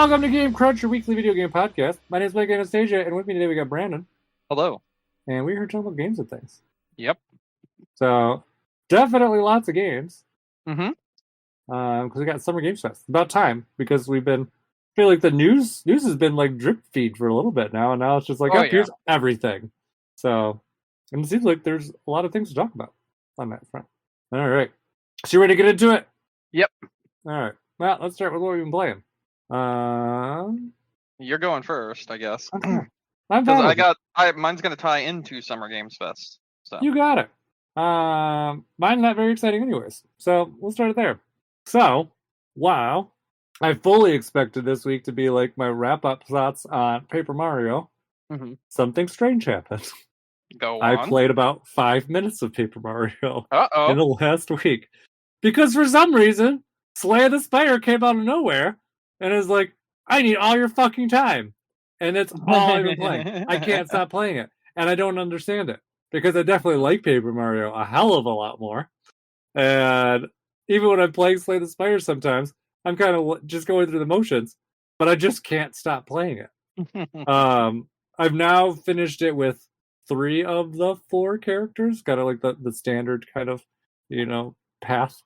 Welcome to Game Crunch, your weekly video game podcast. My name is Mike Anastasia, and with me today we got Brandon. Hello. And we're here talking about games and things. Yep. So, definitely lots of games. Mm-hmm. Because we got Summer Games Fest. About time, because I feel like the news has been like drip feed for a little bit now, and now it's just like, here's everything. So, and it seems like there's a lot of things to talk about on that front. All right. So you ready to get into it? Yep. All right. Well, let's start with what we've been playing. You're going first, I guess. Okay. Because mine's gonna tie into Summer Games Fest. So you got it. Mine's not very exciting anyways. So we'll start it there. So, wow. I fully expected this week to be like my wrap-up thoughts on Paper Mario. Mm-hmm. Something strange happened. Go on. I played about 5 minutes of Paper Mario in the last week. Because for some reason, Slay the Spire came out of nowhere and is like, I need all your fucking time. And that's all I've been playing. I can't stop playing it. And I don't understand it. Because I definitely like Paper Mario a hell of a lot more. And even when I'm playing Slay the Spire sometimes, I'm kind of just going through the motions. But I just can't stop playing it. I've now finished it with 3 of the 4 characters. Kind of like the standard kind of, path.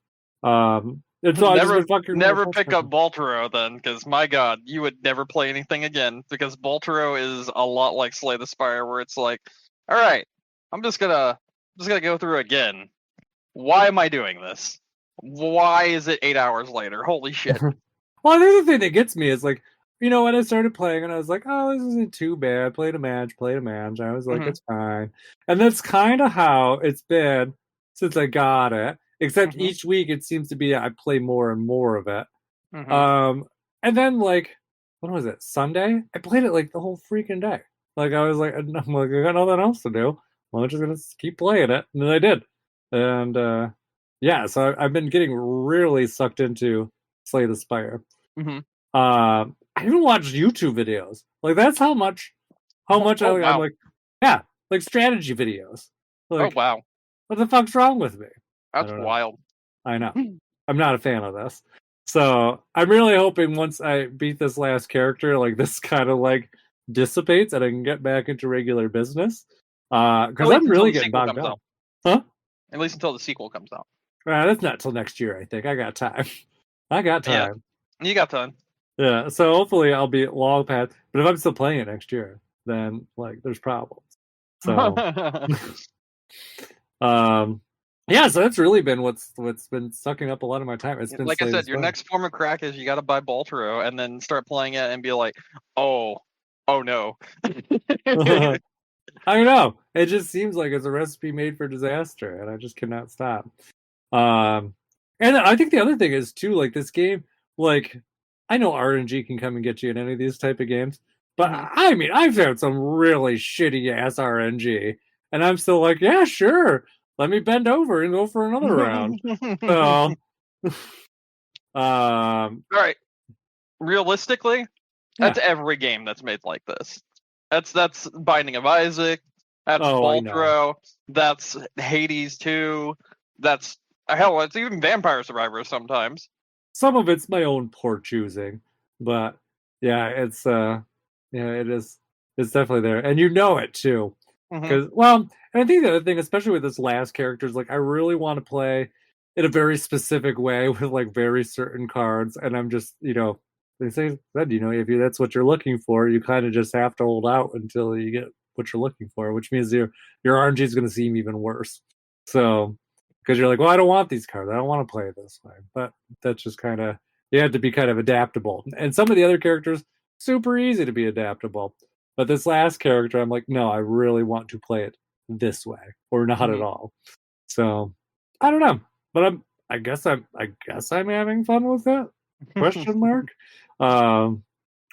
It's never pick up Baltoro then, because my god, you would never play anything again, because Baltoro is a lot like Slay the Spire, where it's like, all right, I'm just gonna go through again. Why am I doing this? Why is it 8 hours later? Holy shit. Well, the other thing that gets me is like, when I started playing and I was like, oh, this isn't too bad. Played a match. I was like, it's fine. And that's kind of how it's been since I got it. Except each week it seems to be I play more and more of it. And then like, what was it? Sunday? I played it like the whole freaking day. Like I was like, I got nothing else to do. Well, I'm just gonna keep playing it, and then I did. And so I've been getting really sucked into Slay the Spire. I even watched YouTube videos. Like that's how much I'm like, like strategy videos. Like, oh wow, what the fuck's wrong with me? That's wild. I know. I'm not a fan of this. So I'm really hoping once I beat this last character, like this kind of like dissipates and I can get back into regular business. Because I'm really getting bogged down. Huh? At least until the sequel comes out. That's not till next year, I think. I got time. Yeah, you got time. Yeah, so hopefully I'll be long past. But if I'm still playing it next year, then like there's problems. So yeah, so that's really been what's been sucking up a lot of my time. It's been like I said, your next form of crack is you got to buy Baltoro and then start playing it and be like, oh no. I know. It just seems like it's a recipe made for disaster, and I just cannot stop. And I think the other thing is too, like this game, like I know RNG can come and get you in any of these type of games, but I mean, I've had some really shitty ass RNG, and I'm still like, yeah, sure. Let me bend over and go for another round. So, all right. Realistically, that's every game that's made like this. That's Binding of Isaac. That's Baltoro. That's Hades 2. That's it's even Vampire Survivors sometimes. Some of it's my own poor choosing, but yeah, it's it is. It's definitely there, and you know it too. Because and I think the other thing, especially with this last character, is like I really want to play in a very specific way with like very certain cards, and I'm just they say that if that's what you're looking for, you kind of just have to hold out until you get what you're looking for, which means your RNG is going to seem even worse. So because you're like, well, I don't want these cards, I don't want to play it this way, but that's just kind of you have to be kind of adaptable. And some of the other characters, super easy to be adaptable. But this last character, I'm like, no, I really want to play it this way, or not at all. So I don't know, but I guess I'm having fun with it. Question mark. As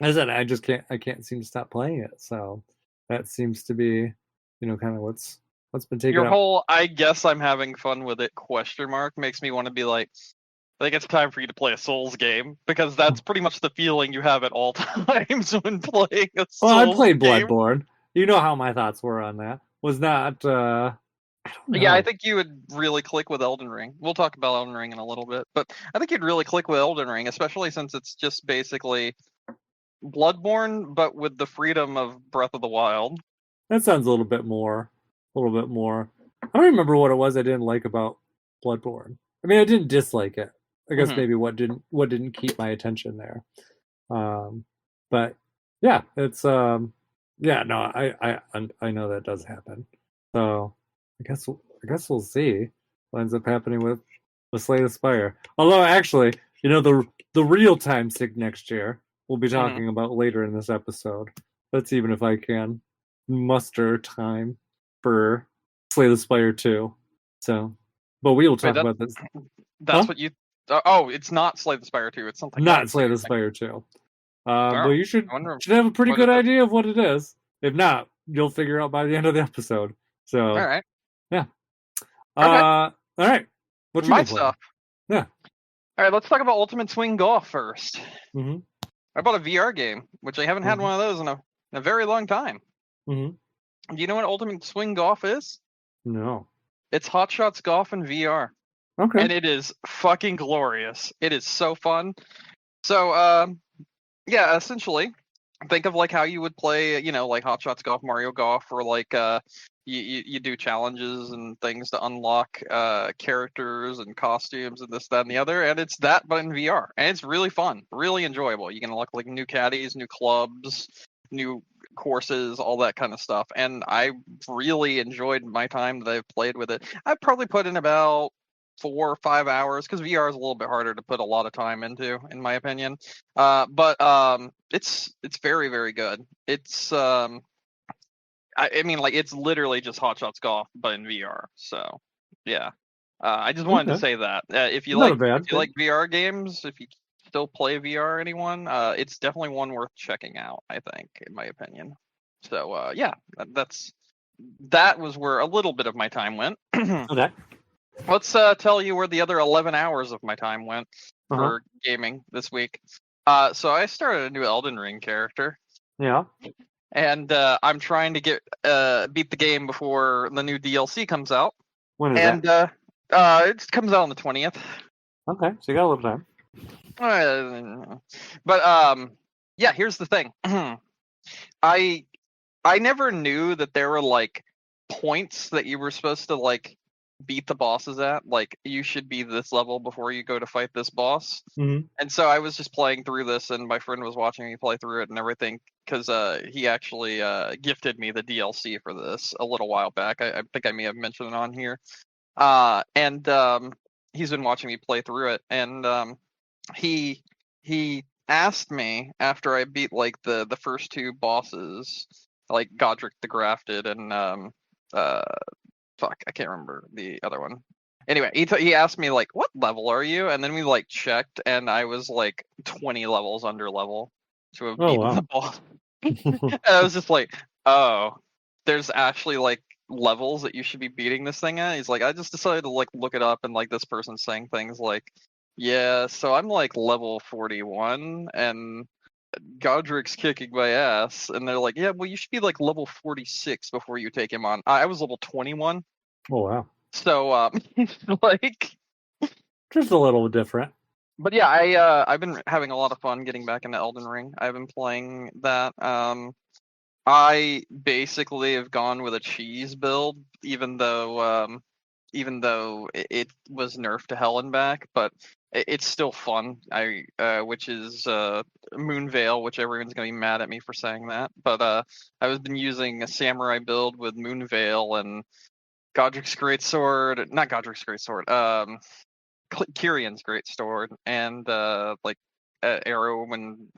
I said, I can't seem to stop playing it. So that seems to be, kind of what's been taking. Your whole "I guess I'm having fun with it" question mark makes me want to be like, I think it's time for you to play a Souls game, because that's pretty much the feeling you have at all times when playing a Souls game. Well, I played Bloodborne. You know how my thoughts were on that. Was not... Yeah, I think you would really click with Eldin Ring. We'll talk about Eldin Ring in a little bit, but I think you'd really click with Eldin Ring, especially since it's just basically Bloodborne, but with the freedom of Breath of the Wild. That sounds a little bit more. A little bit more. I don't remember what it was I didn't like about Bloodborne. I mean, I didn't dislike it. I guess maybe what didn't keep my attention there. But yeah, it's yeah, no, I know that does happen. So I guess we'll see what ends up happening with Slay the Spire. Although actually, the real time sig next year we'll be talking about later in this episode. That's even if I can muster time for Slay the Spire 2. So, but we will talk about this. That's what you. Oh, it's not Slay the Spire 2. It's something not else. Slay the Spire 2. But you should have a pretty what good idea of what it is. If not, you'll figure out by the end of the episode. So, All right. yeah. Okay. All right. What's my stuff? Yeah. All right. Let's talk about Ultimate Swing Golf first. Mm-hmm. I bought a VR game, which I haven't had one of those in a very long time. Mm-hmm. Do you know what Ultimate Swing Golf is? No. It's Hot Shots Golf in VR. Okay. And it is fucking glorious. It is so fun. So, yeah, essentially, think of like how you would play, like Hot Shots Golf, Mario Golf, or like you do challenges and things to unlock characters and costumes and this, that, and the other. And it's that, but in VR. And it's really fun, really enjoyable. You can unlock like new caddies, new clubs, new courses, all that kind of stuff. And I really enjoyed my time that I've played with it. I've probably put in about 4 or 5 hours, because VR is a little bit harder to put a lot of time into, in my opinion. But it's very, very good. It's I mean, like, it's literally just Hot Shots Golf, but in VR. So yeah, I just wanted to say that if you like VR games, if you still play VR, anyone, it's definitely one worth checking out, I think, in my opinion. So yeah, that was where a little bit of my time went. Okay. Let's tell you where the other 11 hours of my time went for gaming this week. So I started a new Eldin Ring character. Yeah. And I'm trying to beat the game before the new DLC comes out. When is that? It comes out on the 20th. Okay, so you got a little time. But yeah, here's the thing. I never knew that there were like points that you were supposed to like beat the bosses at. Like, you should be this level before you go to fight this boss. Mm-hmm. And so I was just playing through this, and my friend was watching me play through it and everything, because he actually gifted me the DLC for this a little while back. I think I may have mentioned it on here. And he's been watching me play through it, and he asked me after I beat like the first 2 bosses, like Godric the Grafted and fuck, I can't remember the other one. Anyway, he asked me like, "What level are you?" And then we like checked, and I was like 20 levels under level to have beaten the boss. And I was just like, "Oh, there's actually like levels that you should be beating this thing at." He's like, "I just decided to like look it up, and like this person's saying things like, yeah, so I'm like level 41, and Godric's kicking my ass," and they're like, "Yeah, well, you should be like level 46 before you take him on." I was level 21. Oh wow! So like, just a little different. But yeah, I've been having a lot of fun getting back into Elden Ring. I've been playing that. I basically have gone with a cheese build, even though it was nerfed to hell and back, but it's still fun. Which is Moonveil, which everyone's gonna be mad at me for saying that, but I've been using a samurai build with Moonveil and Godric's Greatsword, not Godric's Greatsword, Kyrion's Greatsword, and like arrow and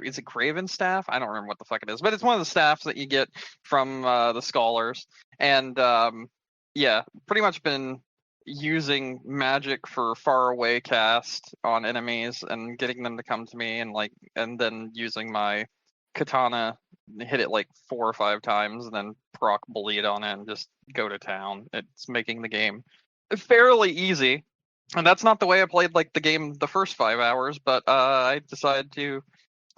is it Graven Staff? I don't remember what the fuck it is, but it's one of the staffs that you get from the scholars. And yeah, pretty much been using magic for far away cast on enemies and getting them to come to me, and then using my katana, hit it like 4 or 5 times, and then proc bleed on it and just go to town. It's making the game fairly easy. And that's not the way I played like the game the first 5 hours, but I decided to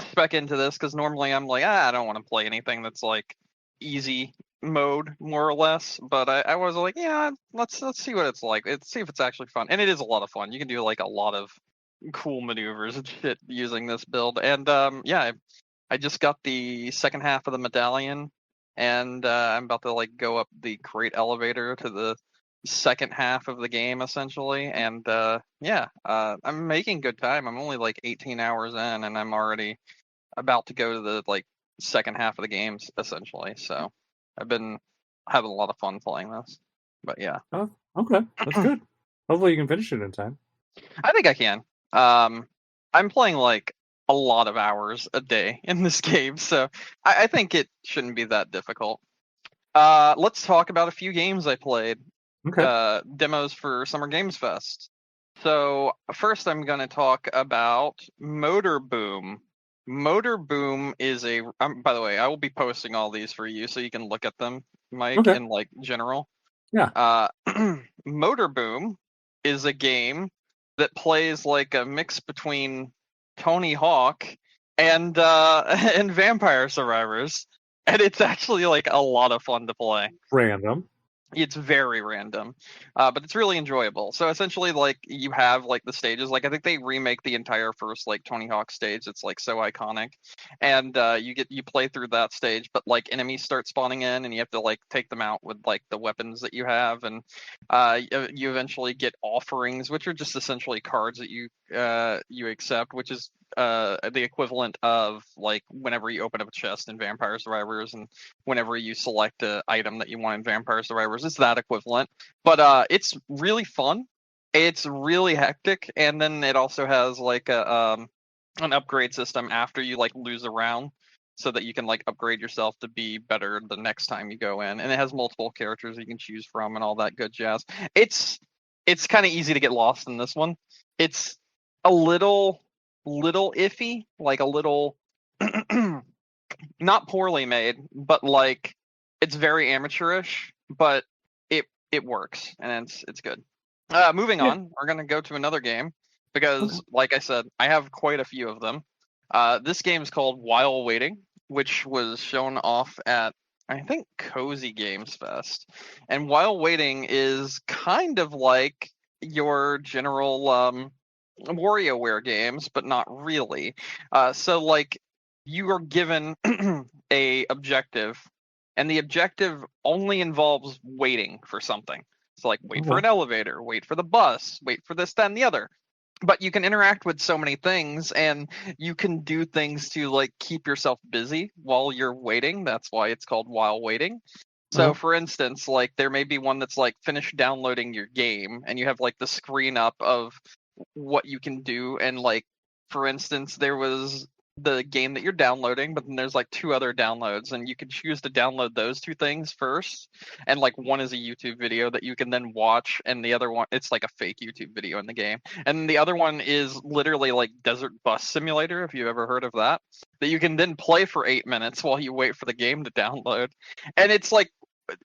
spec into this because normally I'm like, I don't want to play anything that's like easy mode, more or less. But I was like, yeah, let's see what it's like. See if it's actually fun. And it is a lot of fun. You can do like a lot of cool maneuvers and shit using this build. And yeah, I just got the second half of the medallion, and I'm about to like go up the great elevator to the second half of the game essentially. And yeah, I'm making good time. I'm only like 18 hours in, and I'm already about to go to the like second half of the games essentially. So I've been having a lot of fun playing this. But yeah, Oh, okay, that's good. Hopefully, you can finish it in time. I think I can. I'm playing like a lot of hours a day in this game, so I think it shouldn't be that difficult. Let's talk about a few games I played. Okay. Demos for Summer Games Fest. So first, I'm going to talk about Motor Boom. Motor Boom is a. By the way, I will be posting all these for you so you can look at them, Mike, Okay. in like general. Yeah. Motor Boom is a game that plays like a mix between Tony Hawk and and Vampire Survivors, and it's actually like a lot of fun to play. Random. It's very random, but it's really enjoyable. So essentially, like you have like the stages. Like I think they remake the entire first like Tony Hawk stage. It's like so iconic, and you play through that stage. But like enemies start spawning in, and you have to like take them out with like the weapons that you have, and you eventually get offerings, which are just essentially cards that you accept, which is the equivalent of like whenever you open up a chest in Vampire Survivors, and whenever you select an item that you want in Vampire Survivors, it's that equivalent. But it's really fun. It's really hectic, and then it also has like an upgrade system after you like lose a round, so that you can like upgrade yourself to be better the next time you go in. And it has multiple characters you can choose from and all that good jazz. It's kind of easy to get lost in this one. It's a little iffy, like a little not poorly made, but like it's very amateurish, but it works and it's good. Moving Yeah. on, we're gonna go to another game Okay. because, like I said, I have quite a few of them. This game is called While Waiting, which was shown off at I think Cozy Games Fest. And While Waiting is kind of like your general WarioWare games, but not really. So like you are given a objective, and the objective only involves waiting for something. So like wait for Okay. an elevator, wait for the bus, wait for this, that, and the other. But you can interact with so many things, and you can do things to like keep yourself busy while you're waiting. That's why it's called While Waiting. So Uh-huh. for instance, like there may be one that's like finish downloading your game, and you have like the screen up of what you can do. And like for instance, there was the game that you're downloading, but then there's like two other downloads, and you can choose to download those two things first. And like one is a YouTube video that you can then watch, and the other one, it's like a fake YouTube video in the game. And the other one is literally like Desert Bus Simulator, if you've ever heard of that, that you can then play for 8 minutes while you wait for the game to download. And it's like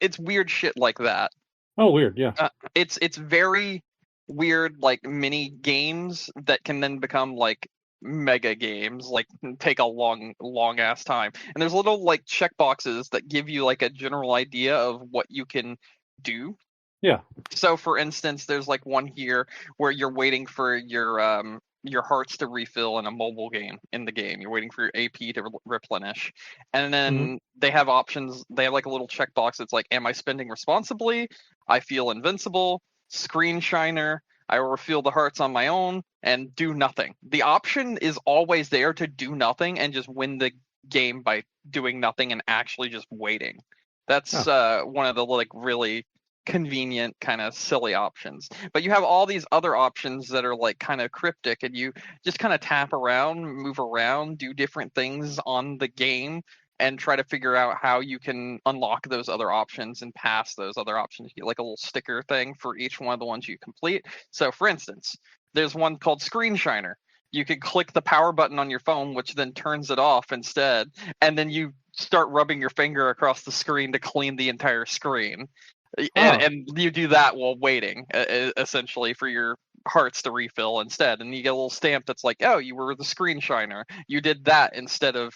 it's weird shit like that. Oh, weird. Yeah. It's very weird, like mini games that can then become like mega games, like take a long ass time. And there's little like check boxes that give you like a general idea of what you can do. Yeah. So for instance, there's like one here where you're waiting for your hearts to refill in a mobile game in the game. You're waiting for your AP to replenish. And Hmm. then they have options. They have like a little checkbox that's like, am I spending responsibly? I feel invincible. Screen shiner. I will refill the hearts on my own, and do nothing. The option is always there to do nothing and just win the game by doing nothing and actually just waiting. That's Oh. one of the like really convenient kind of silly options. But you have all these other options that are like kind of cryptic, and you just kind of tap around, move around, do different things on the game, and try to figure out how you can unlock those other options and pass those other options. You get like a little sticker thing for each one of the ones you complete. So for instance, there's one called Screen Shiner. You could click the power button on your phone, which then turns it off instead, and then you start rubbing your finger across the screen to clean the entire screen. Oh. And you do that while waiting, essentially, for your hearts to refill instead. And you get a little stamp that's like, oh, you were the screen shiner. You did that instead of,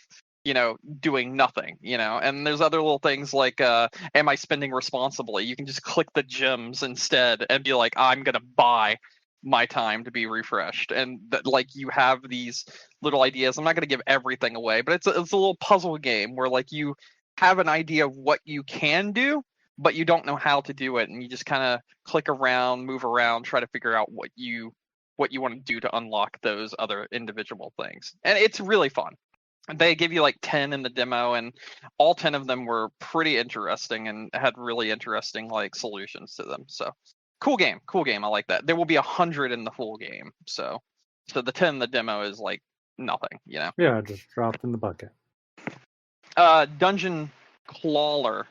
doing nothing, And there's other little things like, am I spending responsibly? You can just click the gems instead and be like, I'm going to buy my time to be refreshed, and that like you have these little ideas. I'm not going to give everything away, but it's a little puzzle game where like you have an idea of what you can do, but you don't know how to do it, and you just kind of click around, move around, try to figure out what you want to do to unlock those other individual things. And it's really fun. They give you like 10 in the demo, and all 10 of them were pretty interesting and had really interesting like solutions to them. So cool game. I like that. There will be 100 in the full game. So the 10 in the demo is like nothing, you know? Yeah, just dropped in the bucket. Dungeon Crawler.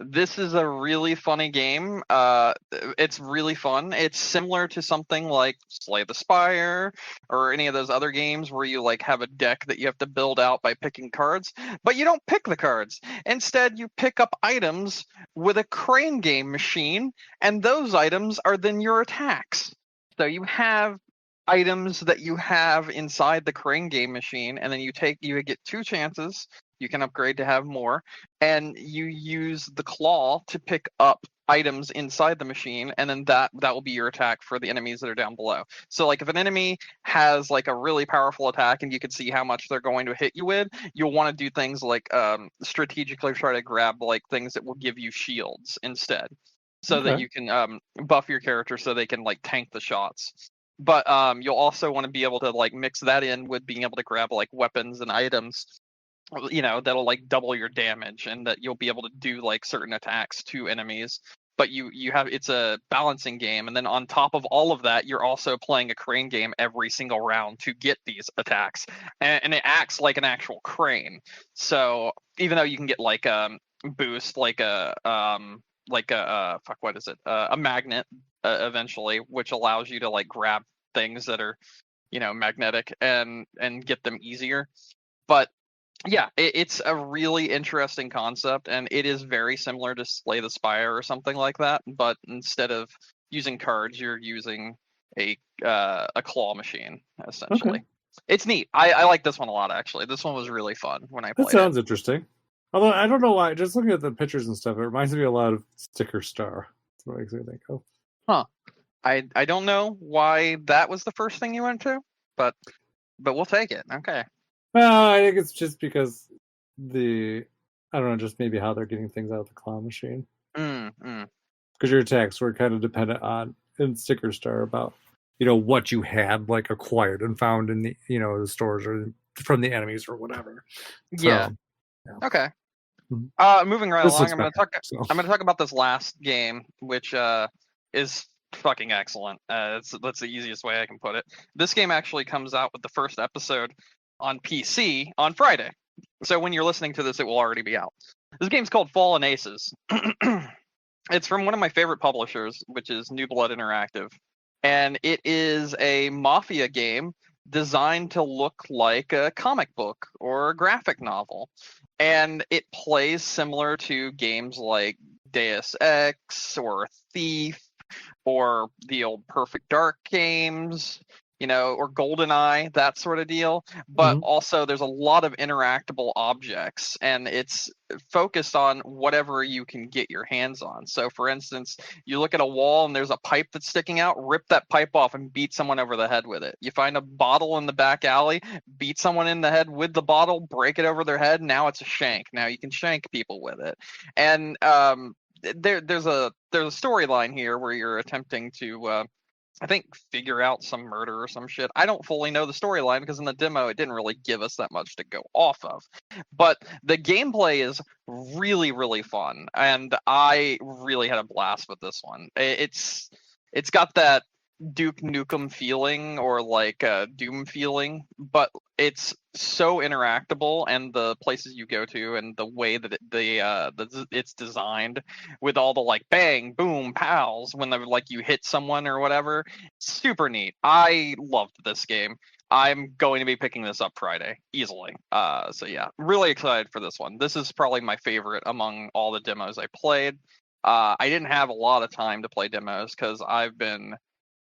This is a really funny game. It's really fun. It's similar to something like Slay the Spire or any of those other games where you like have a deck that you have to build out by picking cards, but you don't pick the cards. Instead, you pick up items with a crane game machine, and those items are then your attacks. So you have items that you have inside the crane game machine, and then you get 2 chances. You can upgrade to have more, and you use the claw to pick up items inside the machine, and then that will be your attack for the enemies that are down below. So like if an enemy has like a really powerful attack and you can see how much they're going to hit you with, you'll want to do things like strategically try to grab like things that will give you shields instead, so that you can buff your character so they can like tank the shots. But you'll also want to be able to like mix that in with being able to grab like weapons and items, you know, that'll like double your damage, and that you'll be able to do like certain attacks to enemies. But you have, it's a balancing game, and then on top of all of that, you're also playing a crane game every single round to get these attacks, and it acts like an actual crane. So even though you can get like boost, like a fuck, what is it, a magnet eventually, which allows you to like grab things that are, you know, magnetic and get them easier. But yeah, it's a really interesting concept, and it is very similar to Slay the Spire or something like that. But instead of using cards, you're using a claw machine essentially. Okay. It's neat. I like this one a lot, actually. This one was really fun when I played That sounds interesting. Although I don't know why, just looking at the pictures and stuff, it reminds me a lot of Sticker Star. That's what makes me think of. Huh. I don't know why that was the first thing you went to, but we'll take it. Okay. Well, I think it's just because I don't know, just maybe how they're getting things out of the claw machine. Because your attacks were kind of dependent on, in Sticker Star, about, you know, what you had like acquired and found in the, you know, the stores or from the enemies or whatever. Yeah. So, yeah. Okay. Moving right along, I'm going to talk about this last game, which is fucking excellent. That's the easiest way I can put it. This game actually comes out with the first episode on PC on Friday. So when you're listening to this, it will already be out. This game's called Fallen Aces. It's from one of my favorite publishers, which is New Blood Interactive. And it is a mafia game designed to look like a comic book or a graphic novel. And it plays similar to games like Deus Ex or Thief or the old Perfect Dark games, you know, or GoldenEye, that sort of deal. But also there's a lot of interactable objects, and it's focused on whatever you can get your hands on. So for instance, you look at a wall and there's a pipe that's sticking out, rip that pipe off and beat someone over the head with it. You find a bottle in the back alley, beat someone in the head with the bottle, break it over their head, now it's a shank. Now you can shank people with it. And there's a storyline here where you're attempting to I think figure out some murder or some shit. I don't fully know the storyline because in the demo it didn't really give us that much to go off of. But the gameplay is really, really fun, and I really had a blast with this one. It's got that Duke Nukem feeling, or like Doom feeling, but it's so interactable, and the places you go to and the way that it's designed with all the like bang, boom, pals when like you hit someone or whatever, super neat. I loved this game. I'm going to be picking this up Friday easily. So yeah, really excited for this one. This is probably my favorite among all the demos I played. I didn't have a lot of time to play demos because I've been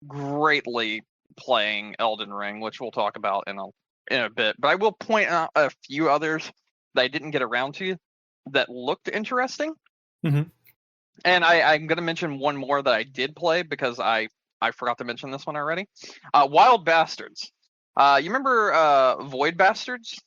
greatly playing Eldin Ring, which we'll talk about in a bit. But I will point out a few others that I didn't get around to that looked interesting. And I'm going to mention one more that I did play because I I forgot to mention this one already. Wild Bastards. You remember Void Bastards?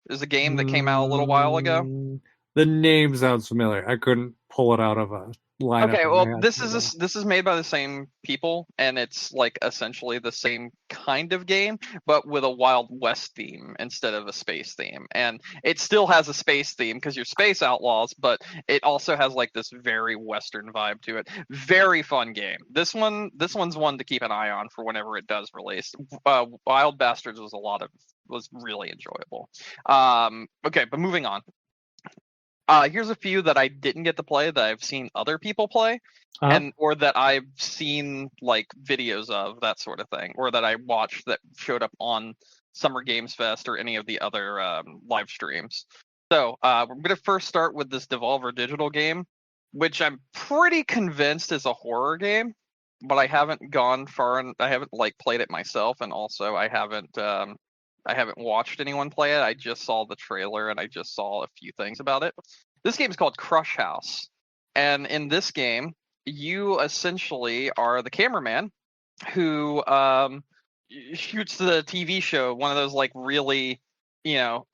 Is a game that came out a little while ago. The name sounds familiar. I couldn't pull it out of a lineup Okay, in my well, head. this is made by the same people, and it's like essentially the same kind of game, but with a Wild West theme instead of a space theme. And it still has a space theme because you're space outlaws, but it also has like this very Western vibe to it. Very fun game. This one's one to keep an eye on for whenever it does release. Wild Bastards was really enjoyable. Okay, but moving on. Here's a few that I didn't get to play that I've seen other people play, Uh-huh. or that I've seen like videos of, that sort of thing, or that I watched that showed up on Summer Games Fest or any of the other live streams. So we're gonna first start with this Devolver Digital game, which I'm pretty convinced is a horror game, but I haven't gone far and I haven't like played it myself, and also I haven't watched anyone play it. I just saw the trailer and I just saw a few things about it. This game is called Crush House. And in this game, you essentially are the cameraman who shoots the TV show, one of those like really, you know,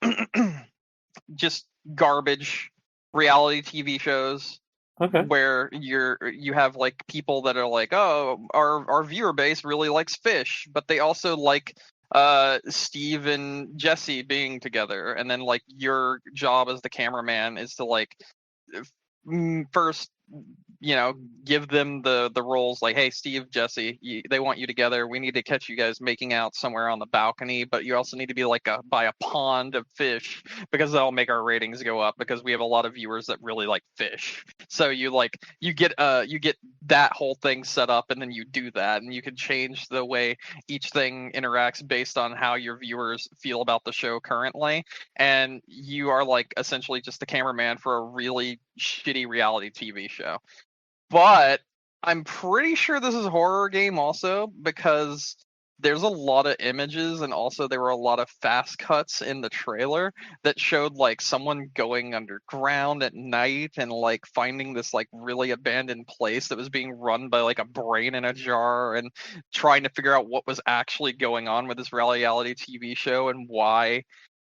just garbage reality TV shows Okay. where you have like people that are like, oh, our viewer base really likes fish, but they also like Steve and Jesse being together, and then like your job as the cameraman is to like first, you know, give them the roles like, hey, Steve, Jesse, they want you together. We need to catch you guys making out somewhere on the balcony, but you also need to be like by a pond of fish because that'll make our ratings go up because we have a lot of viewers that really like fish. So you get that whole thing set up, and then you do that, and you can change the way each thing interacts based on how your viewers feel about the show currently. And you are like essentially just the cameraman for a really shitty reality TV show. But I'm pretty sure this is a horror game also because there's a lot of images, and also there were a lot of fast cuts in the trailer that showed like someone going underground at night and like finding this like really abandoned place that was being run by like a brain in a jar, and trying to figure out what was actually going on with this reality TV show and why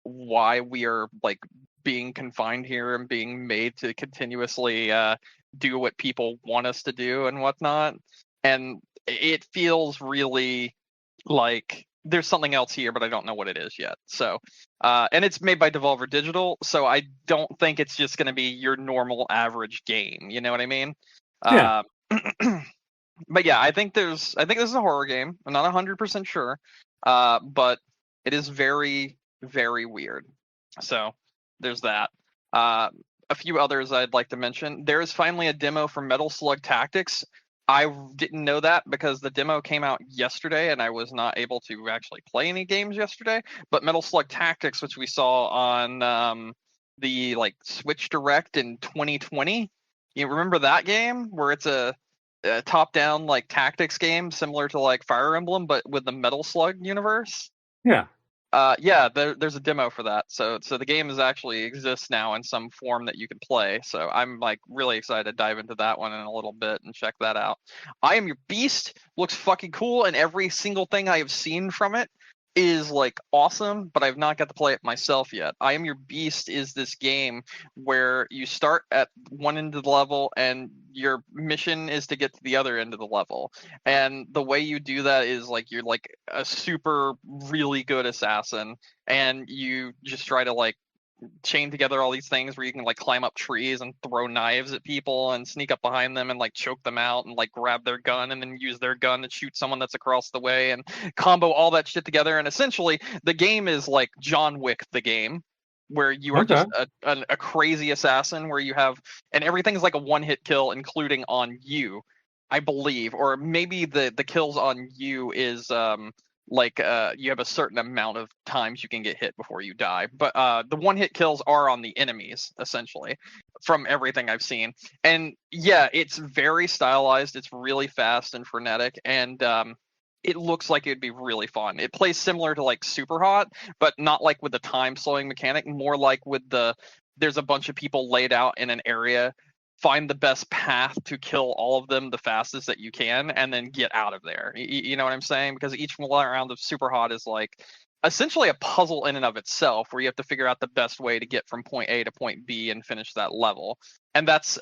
we are like being confined here and being made to continuously do what people want us to do and whatnot. And it feels really like there's something else here, but I don't know what it is yet. So, and it's made by Devolver Digital, so I don't think it's just going to be your normal average game. You know what I mean? Yeah. But yeah, I think this is a horror game. I'm not 100% sure, but it is very, very weird. So there's that. A few others I'd like to mention. There is finally a demo for Metal Slug Tactics. I didn't know that because the demo came out yesterday and I was not able to actually play any games yesterday. But Metal Slug Tactics, which we saw on the like Switch Direct in 2020, you remember that game where it's a top-down like tactics game similar to like Fire Emblem, but with the Metal Slug universe? Yeah. Yeah, there's a demo for that. So the game is actually exists now in some form that you can play. So I'm like really excited to dive into that one in a little bit and check that out. I Am Your Beast looks fucking cool, and every single thing I have seen from it is like awesome, but I've not got to play it myself yet. I Am Your Beast is this game where you start at one end of the level and your mission is to get to the other end of the level. And the way you do that is like you're like a super really good assassin, and you just try to like chain together all these things where you can like climb up trees and throw knives at people and sneak up behind them and like choke them out and like grab their gun and then use their gun to shoot someone that's across the way and combo all that shit together. And essentially the game is like John Wick the game, where you are Okay. just a crazy assassin where you have, and everything's like a one-hit kill including on you, I believe. Or maybe the kills on you is you have a certain amount of times you can get hit before you die, but the one hit kills are on the enemies essentially, from everything I've seen. And yeah, it's very stylized, it's really fast and frenetic, and it looks like it'd be really fun. It plays similar to like Super Hot, but not like with the time slowing mechanic, more like with there's a bunch of people laid out in an area find the best path to kill all of them the fastest that you can, and then get out of there. You know what I'm saying? Because each round of Super Hot is like essentially a puzzle in and of itself, where you have to figure out the best way to get from point A to point B and finish that level. And that's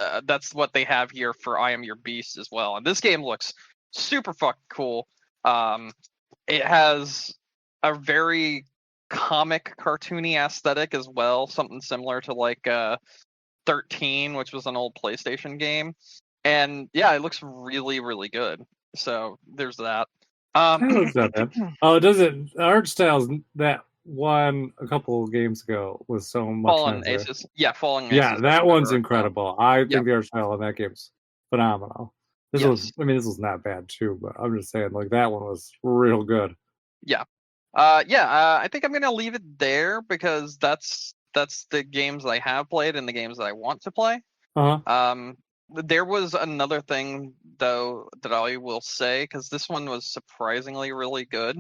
what they have here for I Am Your Beast as well. And this game looks super fucking cool. It has a very comic cartoony aesthetic as well, something similar to like 13, which was an old PlayStation game. And yeah, it looks really, really good. So there's that. That looks not bad. Oh, does it? Art styles that one a couple of games ago was so much Fallen nicer. Aces. Yeah, Fallen Aces. Yeah, that one's incredible. I think Yep. the art style on that game's phenomenal. This was not bad too, but I'm just saying, like, that one was real good. Yeah. I think I'm gonna leave it there because that's the games I have played and the games that I want to play. There was another thing though that I will say, because this one was surprisingly really good,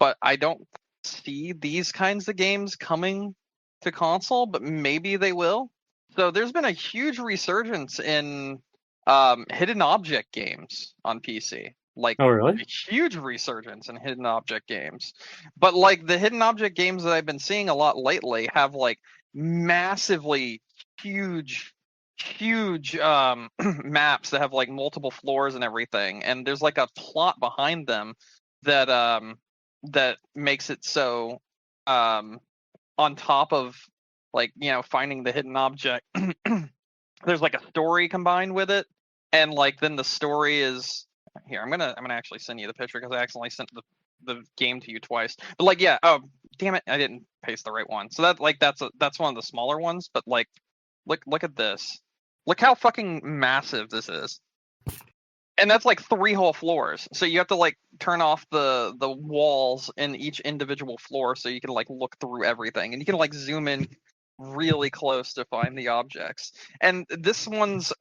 but I don't see these kinds of games coming to console, but maybe they will. So there's been a huge resurgence in hidden object games on PC. Like, oh, really? a huge resurgence in hidden object games. But like the hidden object games that I've been seeing a lot lately have like massively huge maps that have like multiple floors and everything, and there's like a plot behind them that that makes it so on top of, like, you know, finding the hidden object, there's like a story combined with it. And like then the story is here. I'm gonna actually send you the picture because I accidentally sent the game to you twice. But like, yeah, oh damn it, I didn't paste the right one. So that, like, that's one of the smaller ones. But like, look at this. Look how fucking massive this is. And that's like 3 whole floors. So you have to like turn off the walls in each individual floor so you can like look through everything, and you can like zoom in really close to find the objects. And this one's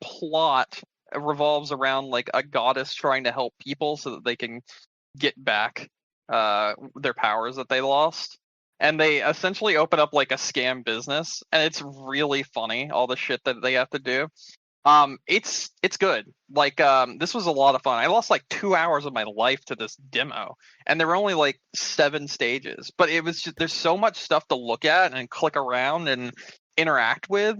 plot revolves around like a goddess trying to help people so that they can get back their powers that they lost. And they essentially open up like a scam business, and it's really funny, all the shit that they have to do. It's good. Like, this was a lot of fun. I lost like 2 hours of my life to this demo, and there were only like 7 stages, but it was just, there's so much stuff to look at and click around and interact with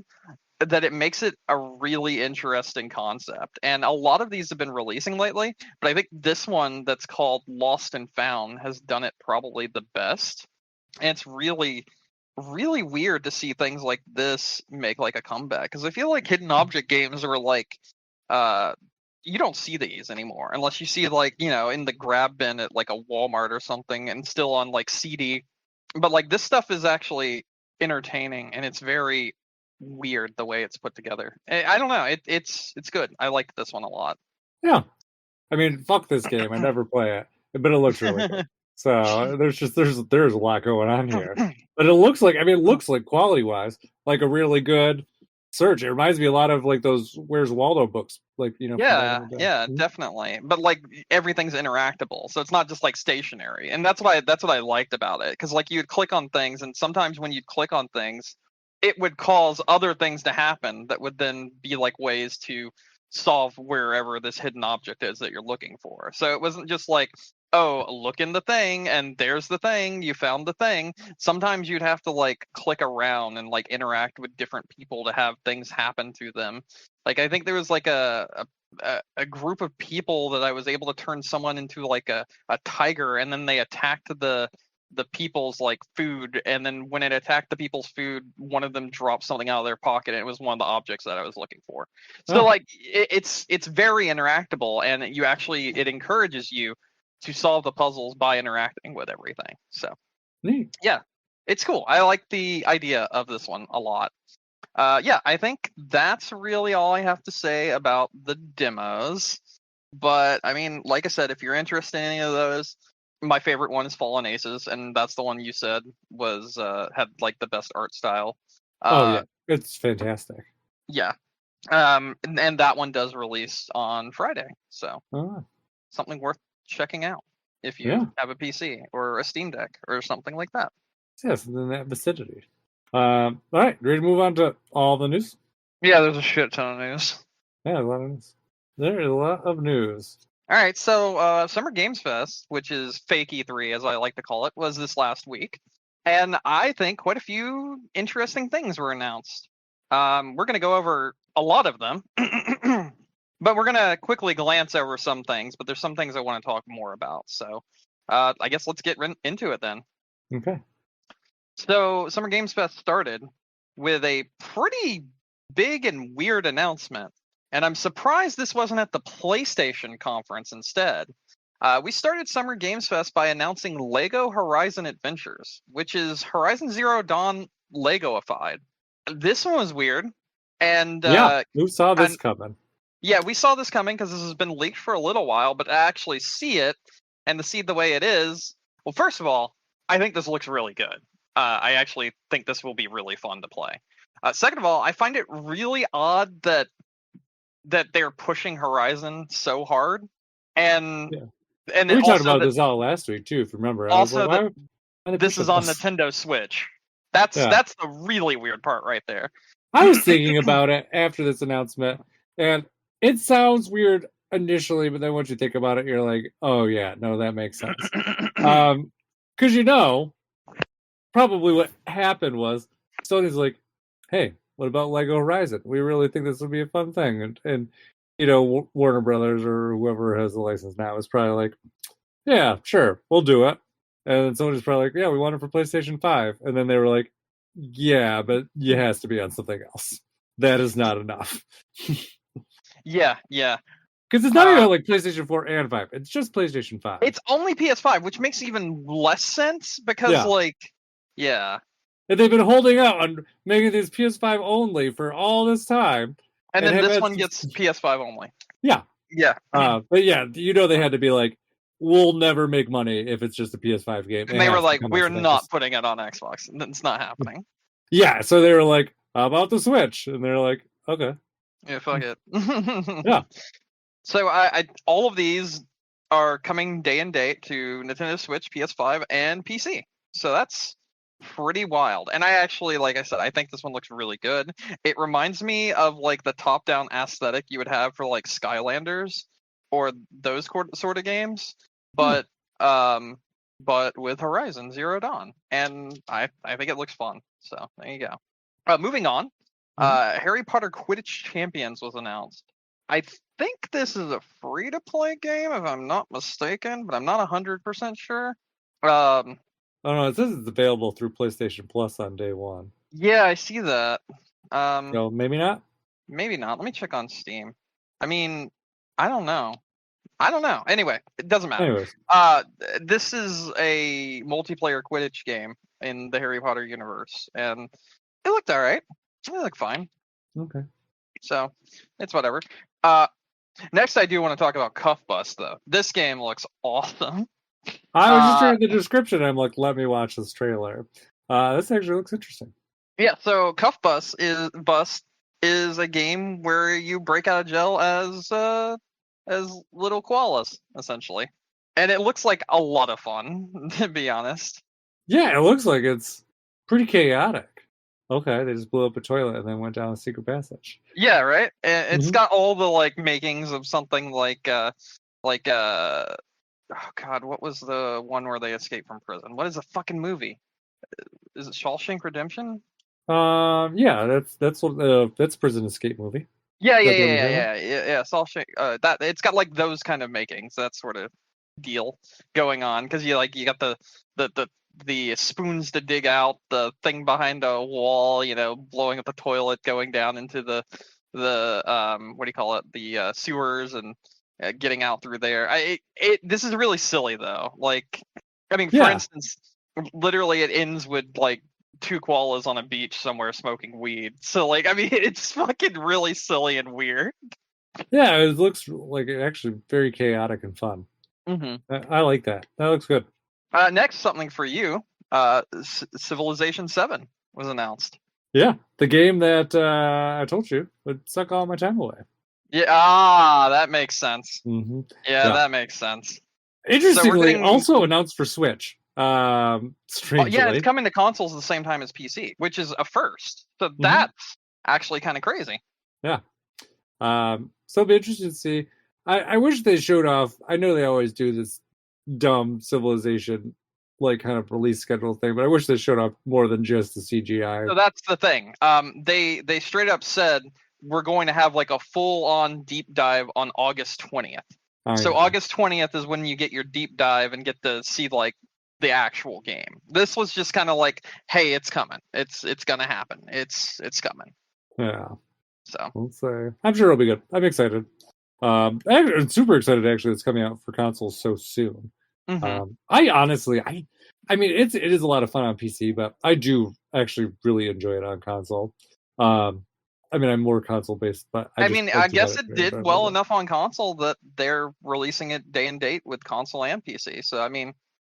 that it makes it a really interesting concept. And a lot of these have been releasing lately, but I think this one that's called Lost and Found has done it probably the best. And it's really weird to see things like this make like a comeback, because I feel like hidden object games are like you don't see these anymore unless you see, like, you know, in the grab bin at like a Walmart or something, and still on like CD. But like this stuff is actually entertaining, and it's very weird the way it's put together. I don't know, it's good. I like this one a lot. Yeah, I mean, fuck this game. I never play it, but it looks really good. So there's a lot going on here. But it looks like, I mean, it looks like quality wise, like a really good search. It reminds me a lot of like those Where's Waldo books, like, you know. Yeah, definitely. But like everything's interactable, so it's not just like stationary, and that's what I liked about it. Because like you'd click on things, and sometimes when you'd click on things, it would cause other things to happen that would then be like ways to solve wherever this hidden object is that you're looking for. So it wasn't just like, oh, look in the thing and there's the thing, you found the thing. Sometimes you'd have to like click around and like interact with different people to have things happen to them. Like, I think there was like a group of people that I was able to turn someone into like a tiger, and then they attacked the people's like food, and then when it attacked the people's food, one of them dropped something out of their pocket, and it was one of the objects that I was looking for. So like it's very interactable, and it encourages you to solve the puzzles by interacting with everything. So Neat. Yeah, it's cool. I like the idea of this one a lot. I think that's really all I have to say about the demos. But I mean, like I said, if you're interested in any of those, my favorite one is Fallen Aces, and that's the one you said was had like the best art style. Oh yeah, it's fantastic. Yeah. And that one does release on Friday, so something worth checking out if you have a PC or a Steam Deck or something like that. Yes, in that vicinity. All right, ready to move on to all the news? Yeah, there's a shit ton of news. Yeah, a lot of news. There's a lot of news. All right, so Summer Games Fest, which is fake E3 as I like to call it, was this last week, and I think quite a few interesting things were announced. We're going to go over a lot of them, but we're going to quickly glance over some things. But there's some things I want to talk more about. So I guess let's get into it then. Okay. So Summer Games Fest started with a pretty big and weird announcement. And I'm surprised this wasn't at the PlayStation conference instead. We started Summer Games Fest by announcing LEGO Horizon Adventures, which is Horizon Zero Dawn Legoified. This one was weird. And yeah, who saw this coming? Yeah, we saw this coming because this has been leaked for a little while, but to actually see it and to see the way it is, well, first of all, I think this looks really good. I actually think this will be really fun to play. Second of all, I find it really odd that they're pushing Horizon so hard, and we talked about this all last week too. If you remember, also why this is on Nintendo Switch. That's the really weird part right there. I was thinking about it after this announcement, and it sounds weird initially, but then once you think about it, you're like, oh yeah, no, that makes sense. Because probably what happened was Sony's like, hey, what about LEGO Horizon? We really think this would be a fun thing. And Warner Brothers or whoever has the license now is probably like, yeah, sure, we'll do it. And Sony's probably like, yeah, we want it for PlayStation 5. And then they were like, yeah, but it has to be on something else. That is not enough. Yeah. Because it's not even like PlayStation 4 and 5. It's just PlayStation 5. It's only PS5, which makes even less sense because, yeah. And they've been holding out on making this PS5 only for all this time. And then this one gets PS5 only. Yeah. Yeah. But yeah, they had to be like, we'll never make money if it's just a PS5 game. And they were like, we're not putting it on Xbox. It's not happening. Yeah, so they were like, how about the Switch? And they're like, okay. Yeah, fuck it. Yeah. So all of these are coming day and date to Nintendo Switch, PS5, and PC. So that's pretty wild. And I actually, like I said, I think this one looks really good. It reminds me of like the top-down aesthetic you would have for like Skylanders or those sort of games, but with Horizon Zero Dawn, and I think it looks fun. So there you go. Moving on, Harry Potter Quidditch Champions was announced. I think this is a free-to-play game, if I'm not mistaken, but I'm not 100% sure. Oh no, it says it's available through PlayStation Plus on day one. Yeah, I see that. So maybe not? Maybe not. Let me check on Steam. I mean, I don't know. Anyway, it doesn't matter. Anyways. This is a multiplayer Quidditch game in the Harry Potter universe, and it looked all right. It looked fine. Okay. So, it's whatever. Next, I do want to talk about Cuff Bus, though. This game looks awesome. I was just reading the description. I'm like, let me watch this trailer. This actually looks interesting. Yeah, so Cuff Bus is a game where you break out of jail as little koalas, essentially. And it looks like a lot of fun, to be honest. Yeah, it looks like it's pretty chaotic. Okay, they just blew up a toilet and then went down a secret passage. Yeah, right? It's got all the like makings of something like oh god, what was the one where they escaped from prison? What is the fucking movie? Is it Shawshank Redemption? Yeah, that's Prison Escape movie. Yeah. Shawshank. That it's got like those kind of makings, that sort of deal going on, because you got the spoons to dig out, the thing behind a wall, blowing up the toilet, going down into the what do you call it, the sewers, and getting out through there. This is really silly though. Like, I mean, for instance, literally it ends with like two koalas on a beach somewhere smoking weed. So like, I mean, it's fucking really silly and weird. Yeah, it looks like actually very chaotic and fun. I like that. That looks good. Next, something for you. Civilization 7 was announced. Yeah, the game that I told you would suck all my time away. Yeah, that makes sense. Yeah, that makes sense. Interestingly, also announced for Switch. Strangely. Yeah, it's coming to consoles at the same time as PC, which is a first. So that's actually kind of crazy. Yeah. So it'll be interesting to see. I wish they showed off. I know they always do this dumb Civilization like kind of release schedule thing, but I wish they showed off more than just the CGI. So that's the thing. They straight up said we're going to have like a full on deep dive on August 20th. So Yeah. August 20th is when you get your deep dive and get to see like the actual game. This was just kind of like, hey, it's coming. It's gonna happen. It's coming. Yeah. So Let's say I'm sure it'll be good. I'm excited. I'm super excited actually. It's coming out for consoles so soon. I honestly, I mean, it is a lot of fun on PC, but I do actually really enjoy it on console. I mean, I'm more console based, but I mean, I guess it did well enough. enough on console that they're releasing it day and date with console and PC. So I mean,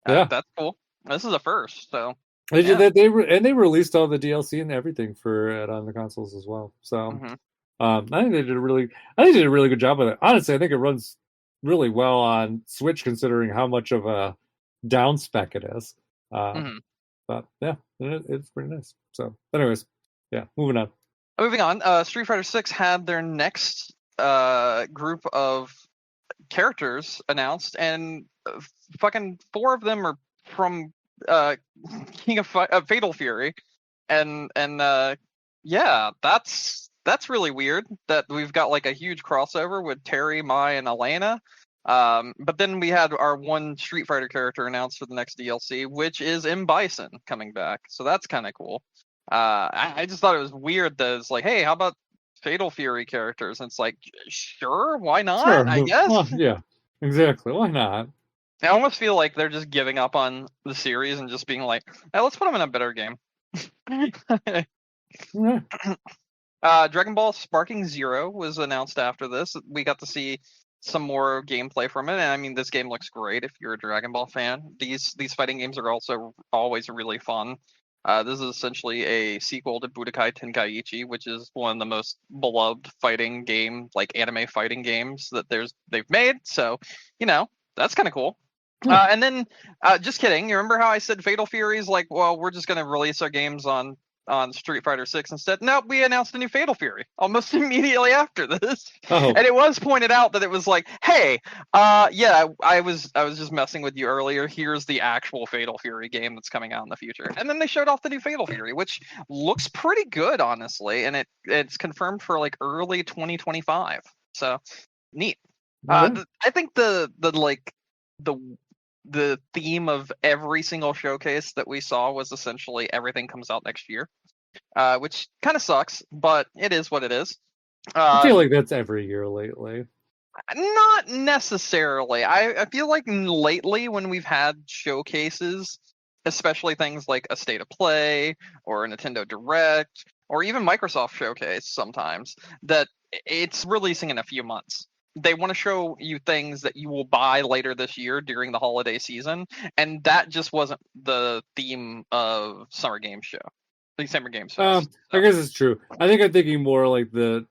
Yeah, that's cool. This is a first. So they did yeah. that. They released all the DLC and everything for it on the consoles as well. So I think they did a really good job with it. Honestly, I think it runs really well on Switch considering how much of a down spec it is. But yeah, it's pretty nice. So, anyways, yeah, moving on. Moving on, Street Fighter 6 had their next group of characters announced, and fucking 4 of them are from King of Fatal Fury, and yeah, that's really weird that we've got like a huge crossover with Terry, Mai, and Elena. But then we had our one Street Fighter character announced for the next DLC, which is M. Bison coming back. So that's kind of cool. I just thought it was weird that it's like, hey, how about Fatal Fury characters? And it's like, sure, why not? Sure. I guess. Well, yeah, exactly. Why not? I almost feel like they're just giving up on the series and just being like, hey, let's put them in a better game. Yeah. Dragon Ball Sparking Zero was announced after this. We got to see some more gameplay from it, and I mean, this game looks great if you're a Dragon Ball fan. These fighting games are also always really fun. This is essentially a sequel to Budokai Tenkaichi, which is one of the most beloved fighting game, like anime fighting games that they've made. So, you know, that's kind of cool. Yeah. And then, just kidding. You remember how I said Fatal Fury is like, well, we're just going to release our games on Street Fighter 6 instead? Nope, we announced a new Fatal Fury almost immediately after this. Oh. And it was pointed out that it was like, hey, yeah, I was just messing with you earlier. Here's the actual Fatal Fury game that's coming out in the future. And then they showed off the new Fatal Fury, which looks pretty good, honestly, and it's confirmed for like early 2025. So neat. Yeah. I think the theme of every single showcase that we saw was essentially everything comes out next year, which kind of sucks, but it is what it is. I feel like that's every year lately. Not necessarily. I feel like lately when we've had showcases, especially things like a State of Play or a Nintendo Direct or even Microsoft Showcase sometimes, that it's releasing in a few months. They want to show you things that you will buy later this year during the holiday season, and that just wasn't the theme of Summer Games Show, the Summer Games Fest. I guess it's true. I think I'm thinking more like the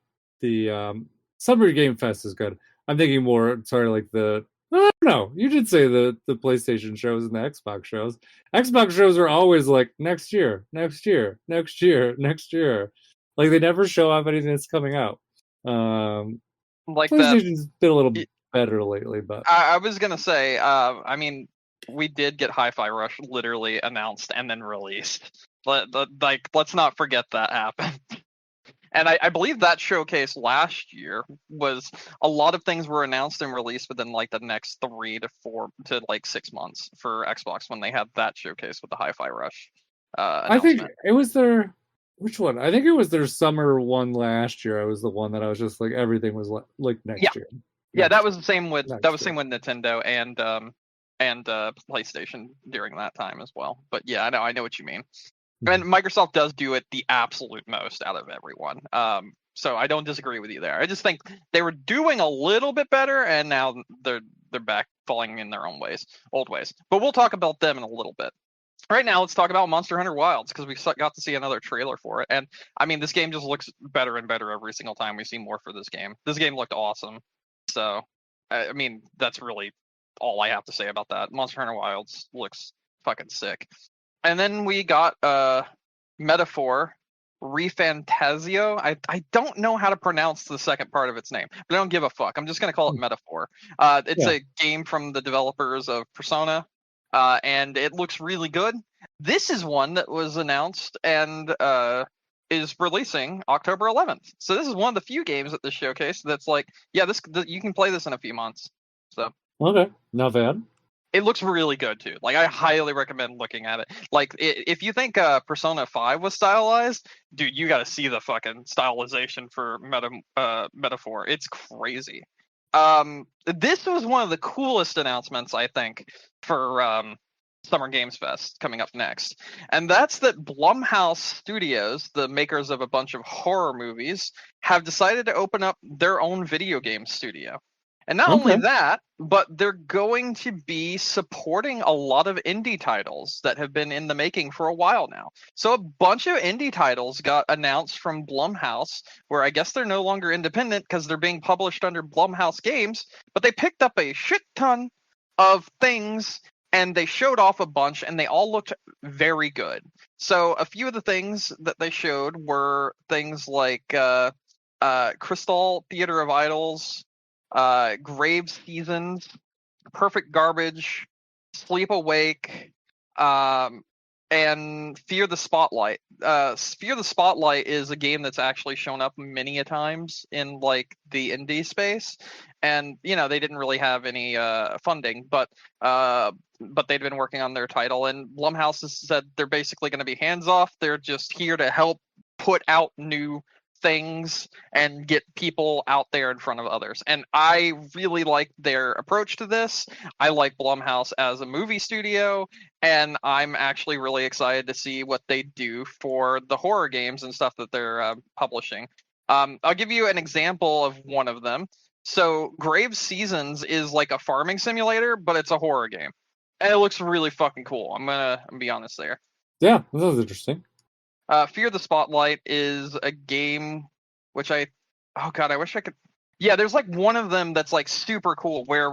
Summer Game Fest is good. I'm thinking more, sorry, like the I don't know. You did say the PlayStation shows and the Xbox shows. Xbox shows are always like next year, next year, next year, next year. Like they never show off anything that's coming out. Like PlayStation's been a little better lately, but I was gonna say, I mean, we did get Hi-Fi Rush literally announced and then released. Let's not forget that happened. And I believe that showcase last year was a lot of things were announced and released within like the next 3 to 4 to like 6 months for Xbox when they had that showcase with the Hi-Fi Rush. I think it was their which one? I think it was their summer one last year. I was the one that I was just like everything was like next year. Yeah, that was the same with same with Nintendo and PlayStation during that time as well. But yeah, I know what you mean. And Microsoft does do it the absolute most out of everyone. So I don't disagree with you there. I just think they were doing a little bit better, and now they're back falling in their own old ways. But we'll talk about them in a little bit. Right now, let's talk about Monster Hunter Wilds, because we got to see another trailer for it. And I mean, this game just looks better and better every single time we see more for this game. This game looked awesome. So, I mean, that's really all I have to say about that. Monster Hunter Wilds looks fucking sick. And then we got Metaphor Refantasio. I don't know how to pronounce the second part of its name, but I don't give a fuck. I'm just gonna call it Metaphor. It's Yeah. a game from the developers of Persona, and it looks really good. This is one that was announced and is releasing October 11th. So this is one of the few games at this showcase that's like, yeah, you can play this in a few months. So Okay, not bad. it looks really good too. Like I highly recommend looking at it. Like if you think Persona 5 was stylized, dude, you got to see the fucking stylization for Metaphor. It's crazy. This was one of the coolest announcements I think for Summer Games Fest coming up next, and that's that Blumhouse Studios, the makers of a bunch of horror movies, have decided to open up their own video game studio. And not only Okay. that, but they're going to be supporting a lot of indie titles that have been in the making for a while now. So a bunch of indie titles got announced from Blumhouse, where I guess they're no longer independent because they're being published under Blumhouse Games, but they picked up a shit ton of things and they showed off a bunch and they all looked very good. So a few of the things that they showed were things like Crystal Theater of Idols, Grave Seasons, Perfect Garbage, Sleep Awake, and Fear the Spotlight. Fear the Spotlight is a game that's actually shown up many a times in like the indie space, and they didn't really have any funding, but they'd been working on their title, and Blumhouse has said they're basically going to be hands off. They're just here to help put out new things and get people out there in front of others. And I really like their approach to this. I like Blumhouse as a movie studio, and I'm actually really excited to see what they do for the horror games and stuff that they're publishing. I'll give you an example of one of them. So Grave Seasons is like a farming simulator, but it's a horror game. And it looks really fucking cool. I'm gonna be honest there. Yeah, that sounds interesting. Fear the Spotlight is a game which I wish I could. Yeah, there's like one of them that's like super cool where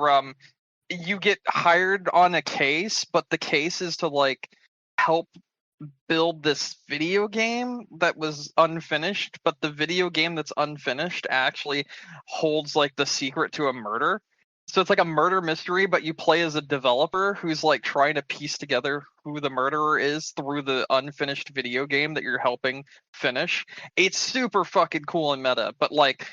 you get hired on a case, but the case is to like help build this video game that was unfinished, but the video game that's unfinished actually holds like the secret to a murder. So it's like a murder mystery, but you play as a developer who's like trying to piece together who the murderer is through the unfinished video game that you're helping finish. It's super fucking cool and meta, but like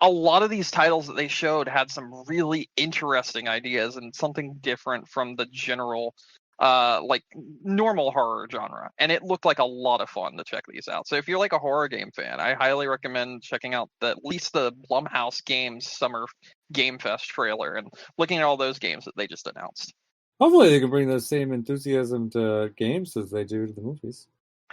a lot of these titles that they showed had some really interesting ideas and something different from the general like normal horror genre, and it looked like a lot of fun to check these out. So if you're like a horror game fan, I highly recommend checking out at least the Blumhouse Games Summer Game Fest trailer and looking at all those games that they just announced. Hopefully, they can bring the same enthusiasm to games as they do to the movies.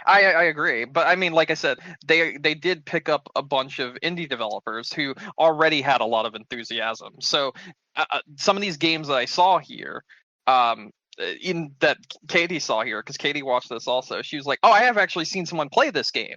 I agree, but I mean, like I said, they did pick up a bunch of indie developers who already had a lot of enthusiasm. So some of these games that I saw here, in that Katie saw here, because Katie watched this also, she was like, "Oh, I have actually seen someone play this game.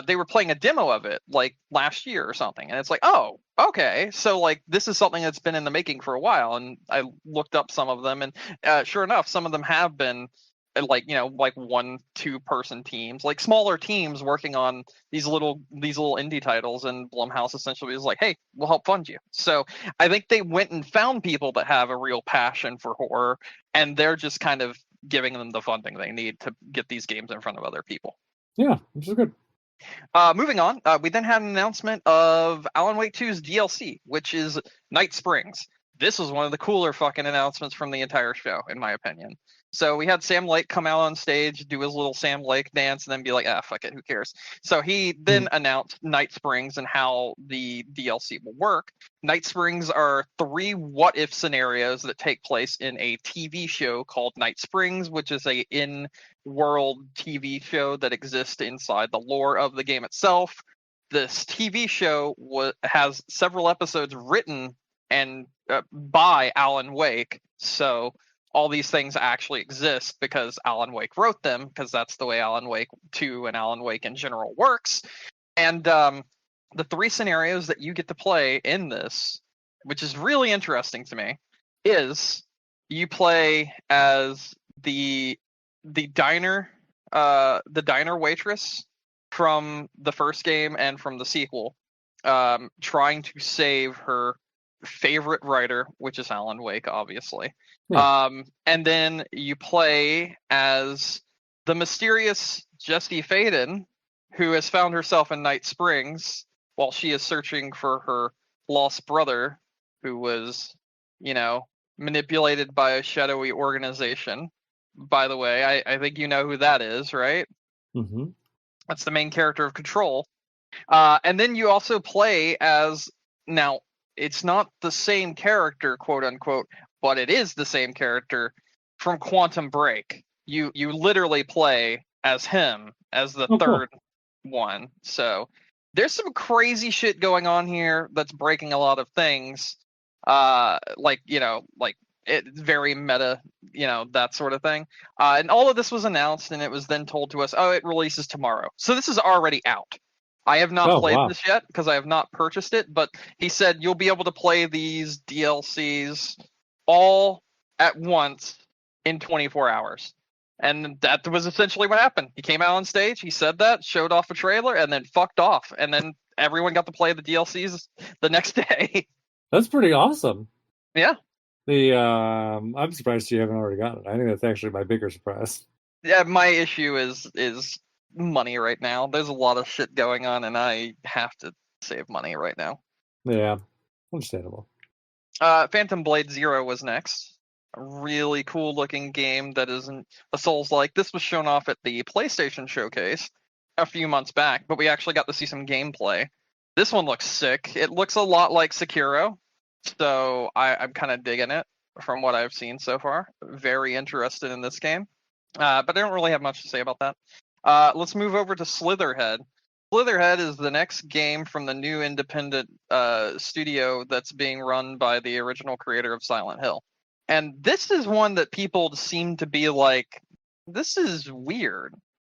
They were playing a demo of it like last year or something," and it's like, "Oh, okay, so like this is something that's been in the making for a while." And I looked up some of them, and sure enough, some of them have been like like 1-2 person teams, like smaller teams working on these little indie titles, and Blumhouse essentially was like, "Hey, we'll help fund you." So I think they went and found people that have a real passion for horror, and they're just kind of giving them the funding they need to get these games in front of other people. Yeah, which is good. Moving on, we then had an announcement of Alan Wake 2's DLC, which is Night Springs. This was one of the cooler fucking announcements from the entire show, in my opinion. So we had Sam Lake come out on stage, do his little Sam Lake dance, and then be like, fuck it, who cares? So he then announced Night Springs and how the DLC will work. Night Springs are 3 what-if scenarios that take place in a TV show called Night Springs, which is a in-world TV show that exists inside the lore of the game itself. This TV show has several episodes written and by Alan Wake, so all these things actually exist because Alan Wake wrote them, because that's the way Alan Wake 2 and Alan Wake in general works. And the 3 scenarios that you get to play in this, which is really interesting to me, is you play as the diner waitress from the first game and from the sequel, trying to save her favorite writer, which is Alan Wake, obviously. Yeah. And then you play as the mysterious Jessie Faden, who has found herself in Night Springs while she is searching for her lost brother, who was, manipulated by a shadowy organization. By the way, I think you know who that is, right? Mm-hmm. That's the main character of Control. And then you also play as, now, it's not the same character, quote unquote, but it is the same character from Quantum Break. You literally play as him as the Oh, third cool. one. So there's some crazy shit going on here that's breaking a lot of things. Like it's very meta, that sort of thing. And all of this was announced, and it was then told to us, oh, it releases tomorrow. So this is already out. I have not Oh, played wow. this yet because I have not purchased it, but he said you'll be able to play these DLCs all at once in 24 hours. And that was essentially what happened. He came out on stage, he said that, showed off a trailer, and then fucked off. And then everyone got to play the DLCs the next day. That's pretty awesome. Yeah. I'm surprised you haven't already got it. I think that's actually my bigger surprise. Yeah, my issue is money right now. There's a lot of shit going on, and I have to save money right now. Yeah, understandable. Phantom Blade Zero was next. A really cool looking game that isn't a Souls-like. This was shown off at the PlayStation Showcase a few months back, but we actually got to see some gameplay. This one looks sick. It looks a lot like Sekiro, so I'm kind of digging it from what I've seen so far. Very interested in this game, but I don't really have much to say about that. Let's move over to Slitherhead. Slitherhead is the next game from the new independent studio that's being run by the original creator of Silent Hill. And this is one that people seem to be like, this is weird.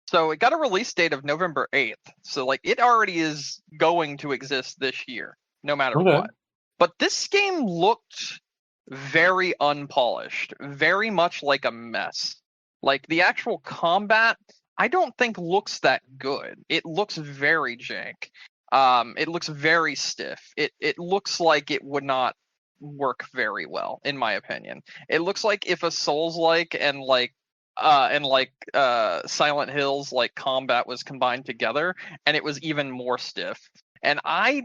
So it got a release date of November 8th. So like it already is going to exist this year, no matter Okay. what. But this game looked very unpolished, very much like a mess. Like the actual combat, I don't think looks that good. It looks very jank. It looks very stiff. It looks like it would not work very well, in my opinion. It looks like if a Souls-like and Silent Hill's like combat was combined together, and it was even more stiff. And I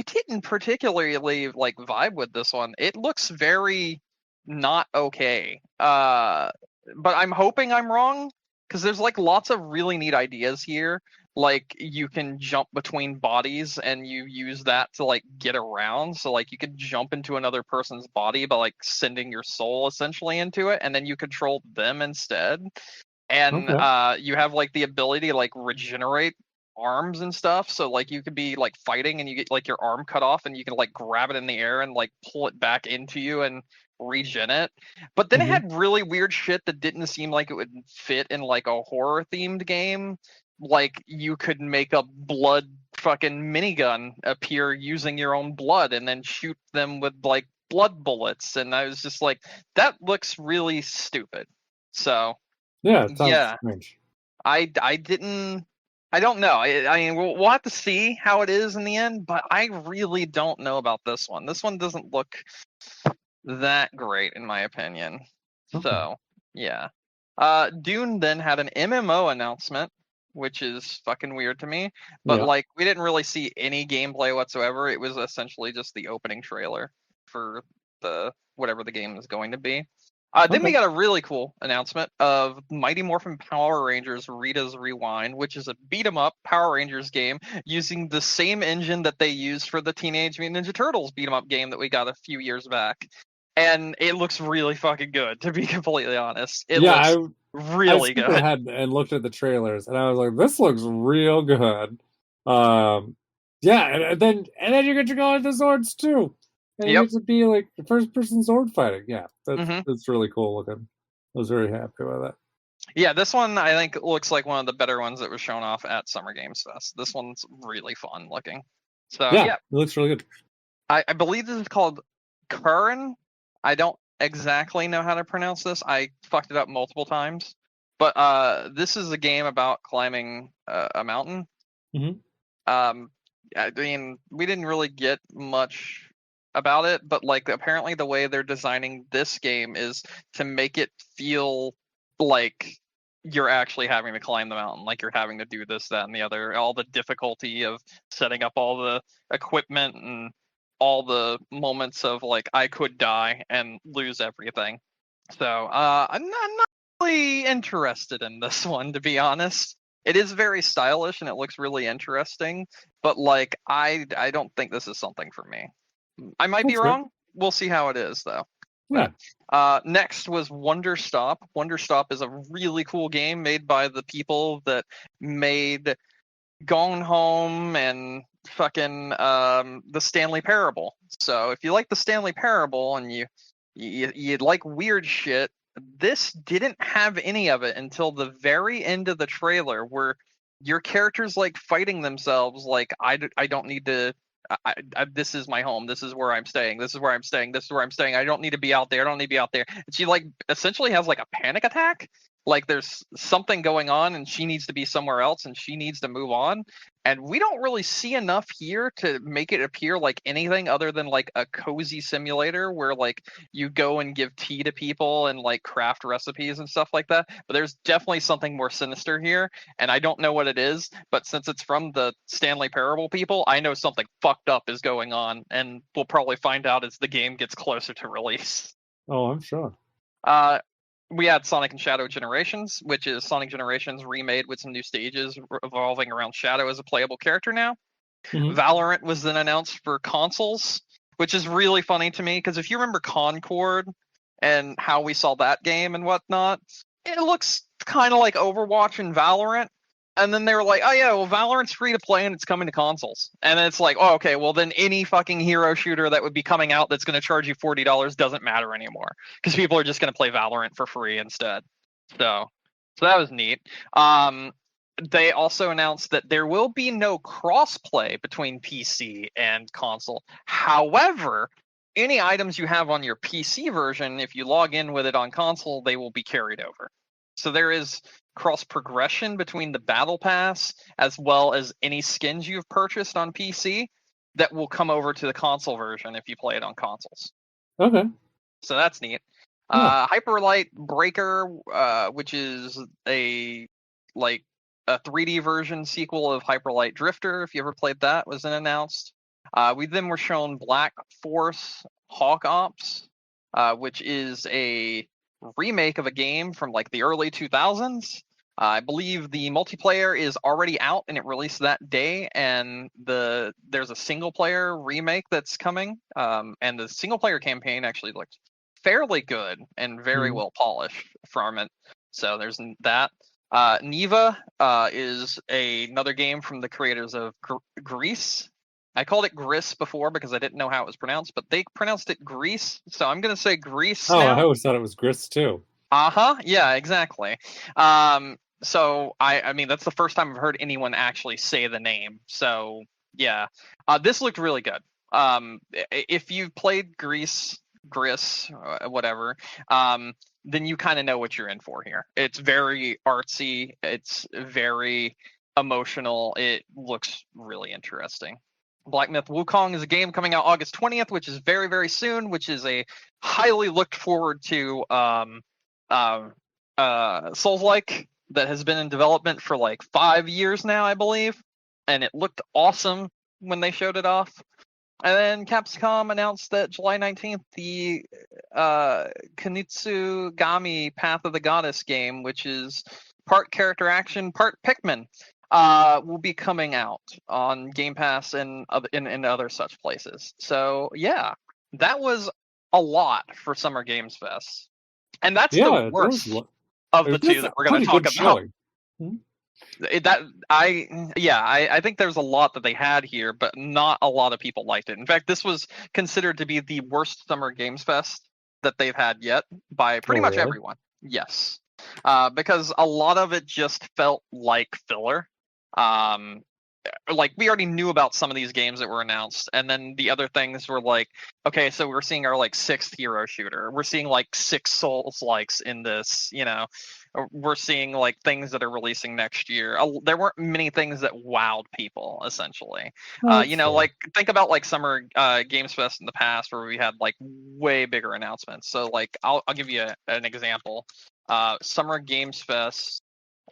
didn't particularly like vibe with this one. It looks very not okay. But I'm hoping I'm wrong, because there's like lots of really neat ideas here. Like you can jump between bodies and you use that to like get around. So like you could jump into another person's body by like sending your soul essentially into it, and then you control them instead. And Okay. you have like the ability to like regenerate arms and stuff. So like you could be like fighting and you get like your arm cut off, and you can like grab it in the air and like pull it back into you and regen it. But then it Mm-hmm. had really weird shit that didn't seem like it would fit in like a horror themed game. Like you could make a blood fucking minigun appear using your own blood and then shoot them with like blood bullets. And I was just like, that looks really stupid. So Yeah, it sounds yeah, strange. I don't know. I mean, we'll have to see how it is in the end, but I really don't know about this one. This one doesn't look that great in my opinion. Okay. So yeah. Dune then had an MMO announcement, which is fucking weird to me. But Yeah. like we didn't really see any gameplay whatsoever. It was essentially just the opening trailer for the whatever the game is going to be. Then we Okay. got a really cool announcement of Mighty Morphin Power Rangers Rita's Rewind, which is a beat 'em up Power Rangers game using the same engine that they used for the Teenage Mutant Ninja Turtles beat 'em up game that we got a few years back. And it looks really fucking good, to be completely honest. It Yeah, looks I really skipped good. ahead and looked at the trailers, and I was like, "This looks real good." Um, yeah, and then you get to go into swords too, and you Yep. get to be like first person sword fighting. Yeah, hmm that's really cool looking. I was very happy with that. Yeah, this one I think looks like one of the better ones that was shown off at Summer Games Fest. This one's really fun looking. So Yeah, yeah, it looks really good. I believe this is called Curran. I don't exactly know how to pronounce this. I fucked it up multiple times. But this is a game about climbing a mountain. Mm-hmm. I mean, we didn't really get much about it, but like apparently the way they're designing this game is to make it feel like you're actually having to climb the mountain, like you're having to do this, that, and the other. All the difficulty of setting up all the equipment and all the moments of like I could die and lose everything. So I'm not really interested in this one, to be honest. It is very stylish and it looks really interesting, but like I don't think this is something for me. I might be That's fair. wrong. We'll see how it is though. Yeah. But next was Wonder Stop. Wonder Stop is a really cool game made by the people that made Gone Home and fucking the Stanley Parable. So if you like the Stanley Parable and you like weird shit, this didn't have any of it until the very end of the trailer, where your characters like fighting themselves like I don't need to. This is my home. This is where I'm staying. This is where I'm staying. This is where I'm staying. I don't need to be out there. I don't need to be out there. And she like essentially has like a panic attack. Like there's something going on and she needs to be somewhere else and she needs to move on. And we don't really see enough here to make it appear like anything other than like a cozy simulator where like you go and give tea to people and like craft recipes and stuff like that. But there's definitely something more sinister here, and I don't know what it is. But since it's from the Stanley Parable people, I know something fucked up is going on, and we'll probably find out as the game gets closer to release. Oh, I'm sure. We had Sonic and Shadow Generations, which is Sonic Generations remade with some new stages revolving around Shadow as a playable character now. Mm-hmm. Valorant was then announced for consoles, which is really funny to me because if you remember Concord and how we saw that game and whatnot, it looks kind of like Overwatch and Valorant. And then they were like, oh yeah, well Valorant's free to play and it's coming to consoles. And it's like, oh okay, well then any fucking hero shooter that would be coming out that's going to charge you $40 doesn't matter anymore because people are just going to play Valorant for free instead. So that was neat. They also announced that there will be no crossplay between PC and console. However, any items you have on your PC version, if you log in with it on console, they will be carried over. So there is cross progression between the battle pass as well as any skins you've purchased on PC that will come over to the console version if you play it on consoles. Okay. So that's neat. Yeah. Hyperlight Breaker, which is a 3D version sequel of Hyperlight Drifter, if you ever played that, was then announced. We then were shown Black Force Hawk Ops, which is a remake of a game from like the early 2000s. I believe the multiplayer is already out and it released that day, and there's a single player remake that's coming, and the single player campaign actually looked fairly good and very well polished from it. So there's that. Neva is another game from the creators of Grease. I called it Gris before because I didn't know how it was pronounced, but they pronounced it Grease, so I'm going to say Grease now. I always thought it was Grist too. Yeah, exactly. So I mean that's the first time I've heard anyone actually say the name. So yeah, this looked really good. If you've played Gris, whatever, then you kind of know what you're in for here. It's very artsy. It's very emotional. It looks really interesting. Black Myth Wukong is a game coming out August 20th, which is very, very soon, which is a highly looked forward to Souls-like that has been in development for like 5 years now, I believe. And it looked awesome when they showed it off. And then Capcom announced that July 19th, the Kunitsugami Path of the Goddess game, which is part character action, part Pikmin, will be coming out on Game Pass and in other such places. So yeah, that was a lot for Summer Games Fest, and that's the worst of the two that we're going to talk about. I think there's a lot that they had here, but not a lot of people liked it. In fact, this was considered to be the worst Summer Games Fest that they've had yet by pretty much everyone. Yes, because a lot of it just felt like filler. Like we already knew about some of these games that were announced, and then the other things were like, okay, so we're seeing our like 6th hero shooter, we're seeing like 6 Souls likes in this, we're seeing like things that are releasing next year. There weren't many things that wowed people, essentially. Like think about like Summer Games Fest in the past where we had like way bigger announcements. So like I'll give you an example. Summer Games Fest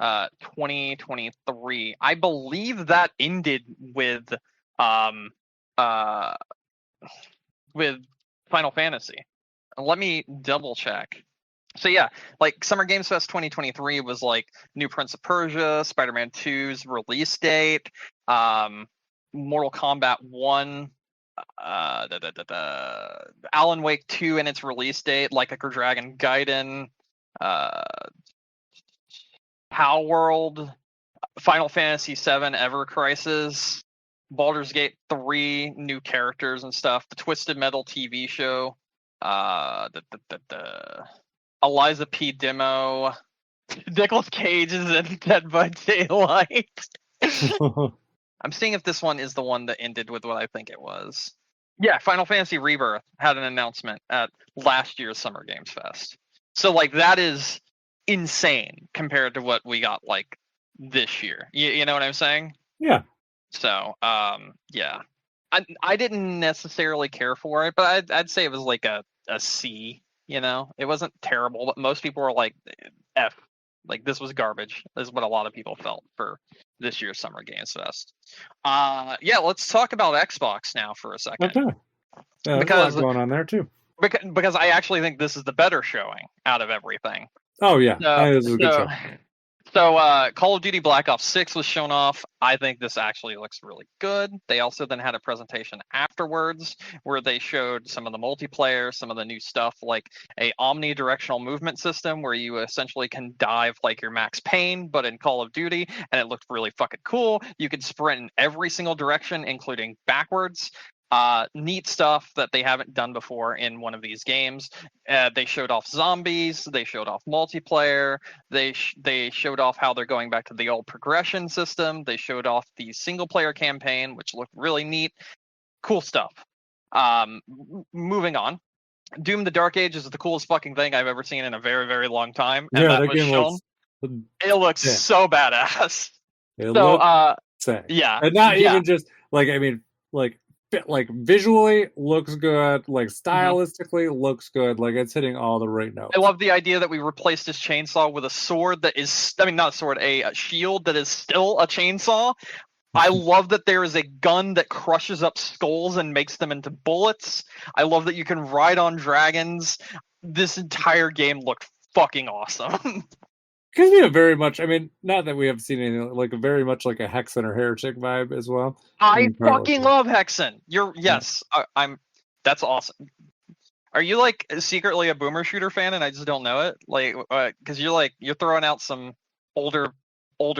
2023. I believe that ended um uh with Final Fantasy. Let me double check. So yeah, like Summer Games Fest 2023 was like new Prince of Persia, Spider-Man 2's release date, Mortal Kombat 1, Alan Wake 2 and its release date, Like a Dragon Gaiden, Power World, Final Fantasy 7 Ever Crisis, Baldur's Gate 3 new characters and stuff, the Twisted Metal TV show, Eliza P. demo, Nicolas Cage is in Dead by Daylight. I'm seeing if this one is the one that ended with what I think it was. Yeah, Final Fantasy Rebirth had an announcement at last year's Summer Games Fest. So like that is insane compared to what we got like this year. You know what I'm saying? Yeah. So yeah, I didn't necessarily care for it, but I'd say it was like a C. You know, it wasn't terrible, but most people were like F. Like this was garbage. Is what a lot of people felt for this year's Summer Games Fest. Yeah, let's talk about Xbox now for a second. Okay. Yeah, there's a lot going on there too. Because I actually think this is the better showing out of everything. Oh yeah, I think this is a good show. So Call of Duty Black Ops 6 was shown off. I think this actually looks really good. They also then had a presentation afterwards where they showed some of the multiplayer, some of the new stuff like a omnidirectional movement system where you essentially can dive like your Max Payne, but in Call of Duty, and it looked really fucking cool. You could sprint in every single direction, including backwards. Neat stuff that they haven't done before in one of these games. They showed off zombies. They showed off multiplayer. They showed off how they're going back to the old progression system. They showed off the single player campaign, which looked really neat. Cool stuff. Moving on. Doom: The Dark Age is the coolest fucking thing I've ever seen in a very, very long time. And yeah, that was game shown. It looks so badass. Yeah, and not even just like like visually looks good, like stylistically looks good, like it's hitting all the right notes. I love the idea that we replaced this chainsaw with a sword that is, I mean, not a sword, a shield that is still a chainsaw. I love that there is a gun that crushes up skulls and makes them into bullets. I love that you can ride on dragons. This entire game looked fucking awesome. Gives me a very much, I mean, not that we have seen anything, like a very much like a Hexen or Heretic vibe as well. I fucking love Hexen. I'm, that's awesome. Are you like secretly a boomer shooter fan and I just don't know it? Like, because you're throwing out some older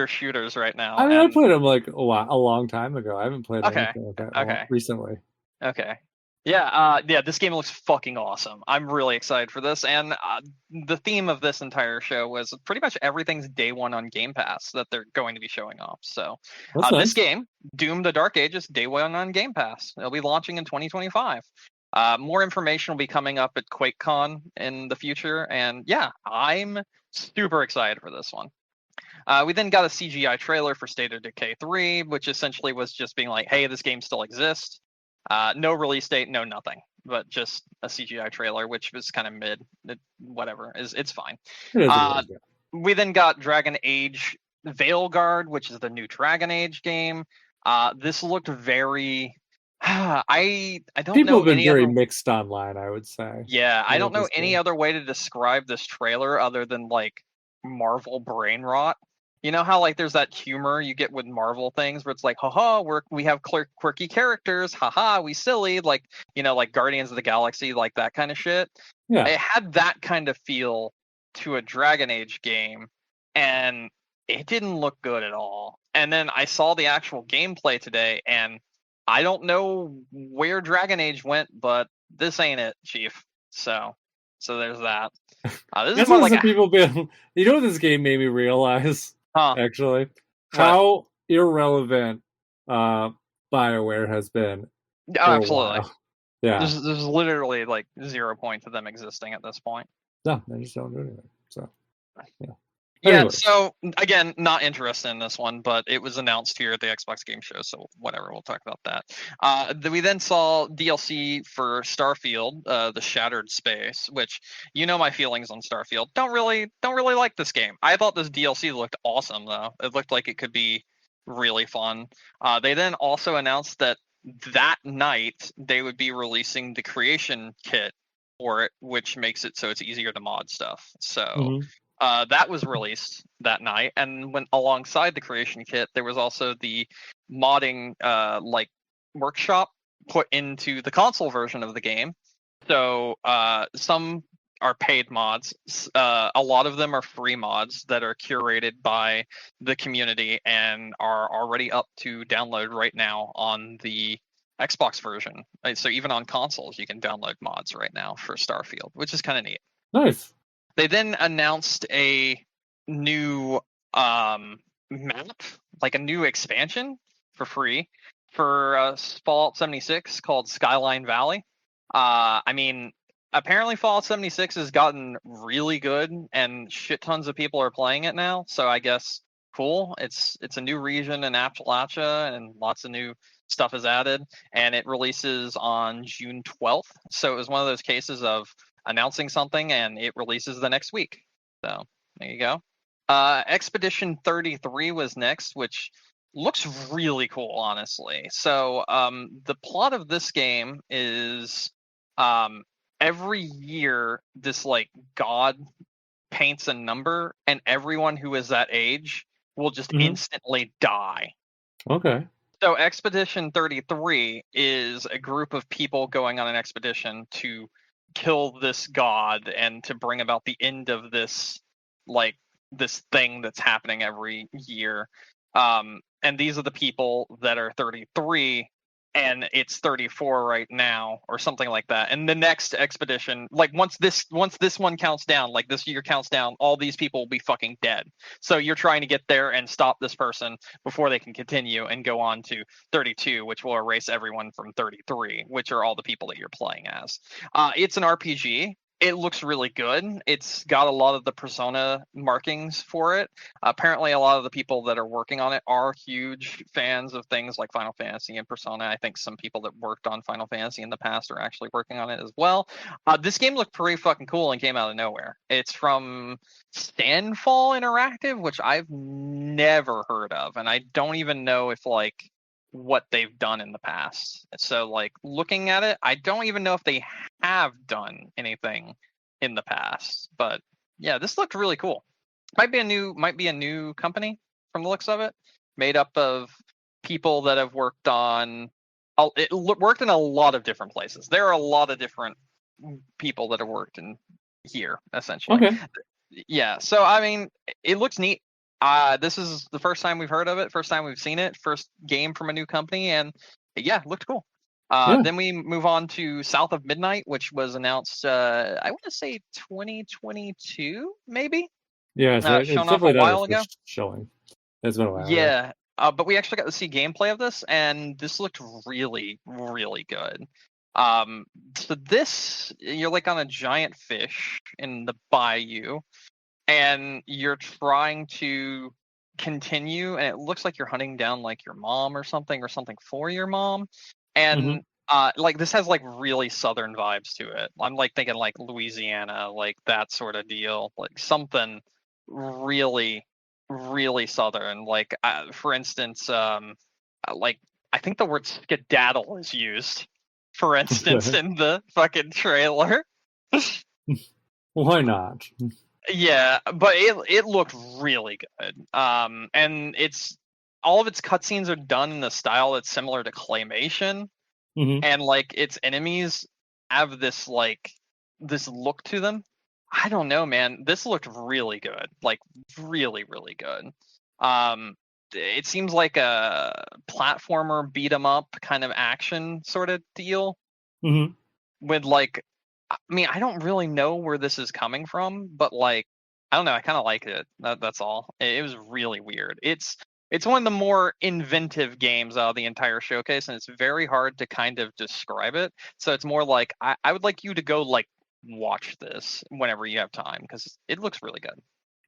shooters right now. I mean, I played them like a long time ago. I haven't played anything like that recently. Okay. Yeah, this game looks fucking awesome. I'm really excited for this, and the theme of this entire show was pretty much everything's day one on Game Pass that they're going to be showing off. So this game, Doom: The Dark Ages, day one on Game Pass. It'll be launching in 2025. More information will be coming up at QuakeCon in the future, and yeah, I'm super excited for this one. We then got a CGI trailer for State of Decay 3, which essentially was just being like, hey, this game still exists. No release date, no nothing, but just a CGI trailer, which was kind of mid. It's fine. We then got Dragon Age Veilguard, which is the new Dragon Age game. This looked very. I don't People know. Have been very mixed online, I would say. Yeah, I don't know any other way to describe this trailer other than like Marvel brain rot. You know how like there's that humor you get with Marvel things where it's like, haha, we have quirky characters, haha, we silly, like, you know, like Guardians of the Galaxy, like that kind of shit. Yeah. It had that kind of feel to a Dragon Age game, and it didn't look good at all. And then I saw the actual gameplay today, and I don't know where Dragon Age went, but this ain't it, Chief. So there's that. This is more like people been. You know what this game made me realize? Actually, how irrelevant BioWare has been. Absolutely. Yeah. There's literally like 0 point to them existing at this point. No, they just don't do anything. So, yeah. Yeah, Anyway. so again, not interested in this one, but it was announced here at the Xbox Game Show, so whatever, we'll talk about that. We then saw DLC for Starfield, the Shattered Space, which you know my feelings on Starfield. Don't really like this game. I thought this DLC looked awesome though. It looked like it could be really fun. They then also announced that night they would be releasing the creation kit for it, which makes it so it's easier to mod stuff. So. Mhm. That was released that night, and when alongside the creation kit, there was also the modding like workshop put into the console version of the game. So some are paid mods. A lot of them are free mods that are curated by the community and are already up to download right now on the Xbox version. So even on consoles, you can download mods right now for Starfield, which is kind of neat. Nice. They then announced a new map, like a new expansion for free for Fallout 76 called Skyline Valley. I mean, apparently Fallout 76 has gotten really good, and shit tons of people are playing it now. So I guess cool. It's a new region in Appalachia, and lots of new stuff is added, and it releases on June 12th. So it was one of those cases of announcing something and it releases the next week. So there you go. Expedition 33 was next, which looks really cool, honestly. So the plot of this game is every year this like god paints a number, and everyone who is that age will just Mhm. instantly die. Okay. So Expedition 33 is a group of people going on an expedition to kill this god and to bring about the end of this this thing that's happening every year. And these are the people that are 33, and it's 34 right now or something like that. And the next expedition, like once this one counts down, like this year counts down, all these people will be fucking dead. So you're trying to get there and stop this person before they can continue and go on to 32, which will erase everyone from 33, which are all the people that you're playing as. It's an RPG. It looks really good. It's got a lot of the Persona markings for it. Apparently, a lot of the people that are working on it are huge fans of things like Final Fantasy and Persona. I think some people that worked on Final Fantasy in the past are actually working on it as well. This game looked pretty fucking cool and came out of nowhere. It's from Standfall Interactive, which I've never heard of, and I don't even know if like what they've done in the past. So like looking at it, I don't even know if they have done anything in the past. But yeah, this looked really cool. Might be a new company from the looks of it, made up of people that have worked on worked in a lot of different places. There are a lot of different people that have worked in here essentially. Okay. Yeah, so I mean, it looks neat. This is the first time we've heard of it, first time we've seen it, first game from a new company, and yeah, it looked cool. Yeah. Then we move on to South of Midnight, which was announced, I want to say 2022, maybe? Yeah. So it's Shown off a definitely not our while ago. first showing. It's been a while. Yeah. Yeah, but we actually got to see gameplay of this, and this looked really, really good. So this, you're like on a giant fish in the bayou, and you're trying to continue, and it looks like you're hunting down like your mom or something for your mom. Hmm. And like this has like really southern vibes to it. I'm like thinking like Louisiana, like that sort of deal, like something really really southern. Like for instance, like I think the word skedaddle is used, for instance, Okay. in the fucking trailer. Why not? Yeah, but it looked really good. And it's all of its cutscenes are done in the style that's similar to claymation, Hmm. and like its enemies have this like this look to them. I don't know, man. This looked really good, like really, really good. Um, it seems like a platformer beat 'em up kind of action sort of deal Hmm. with like, I mean, I don't really know where this is coming from, but like, I don't know. I kind of like it. That's all. It was really weird. It's one of the more inventive games out of the entire showcase, and it's very hard to kind of describe it. So it's more like I would like you to go like watch this whenever you have time because it looks really good.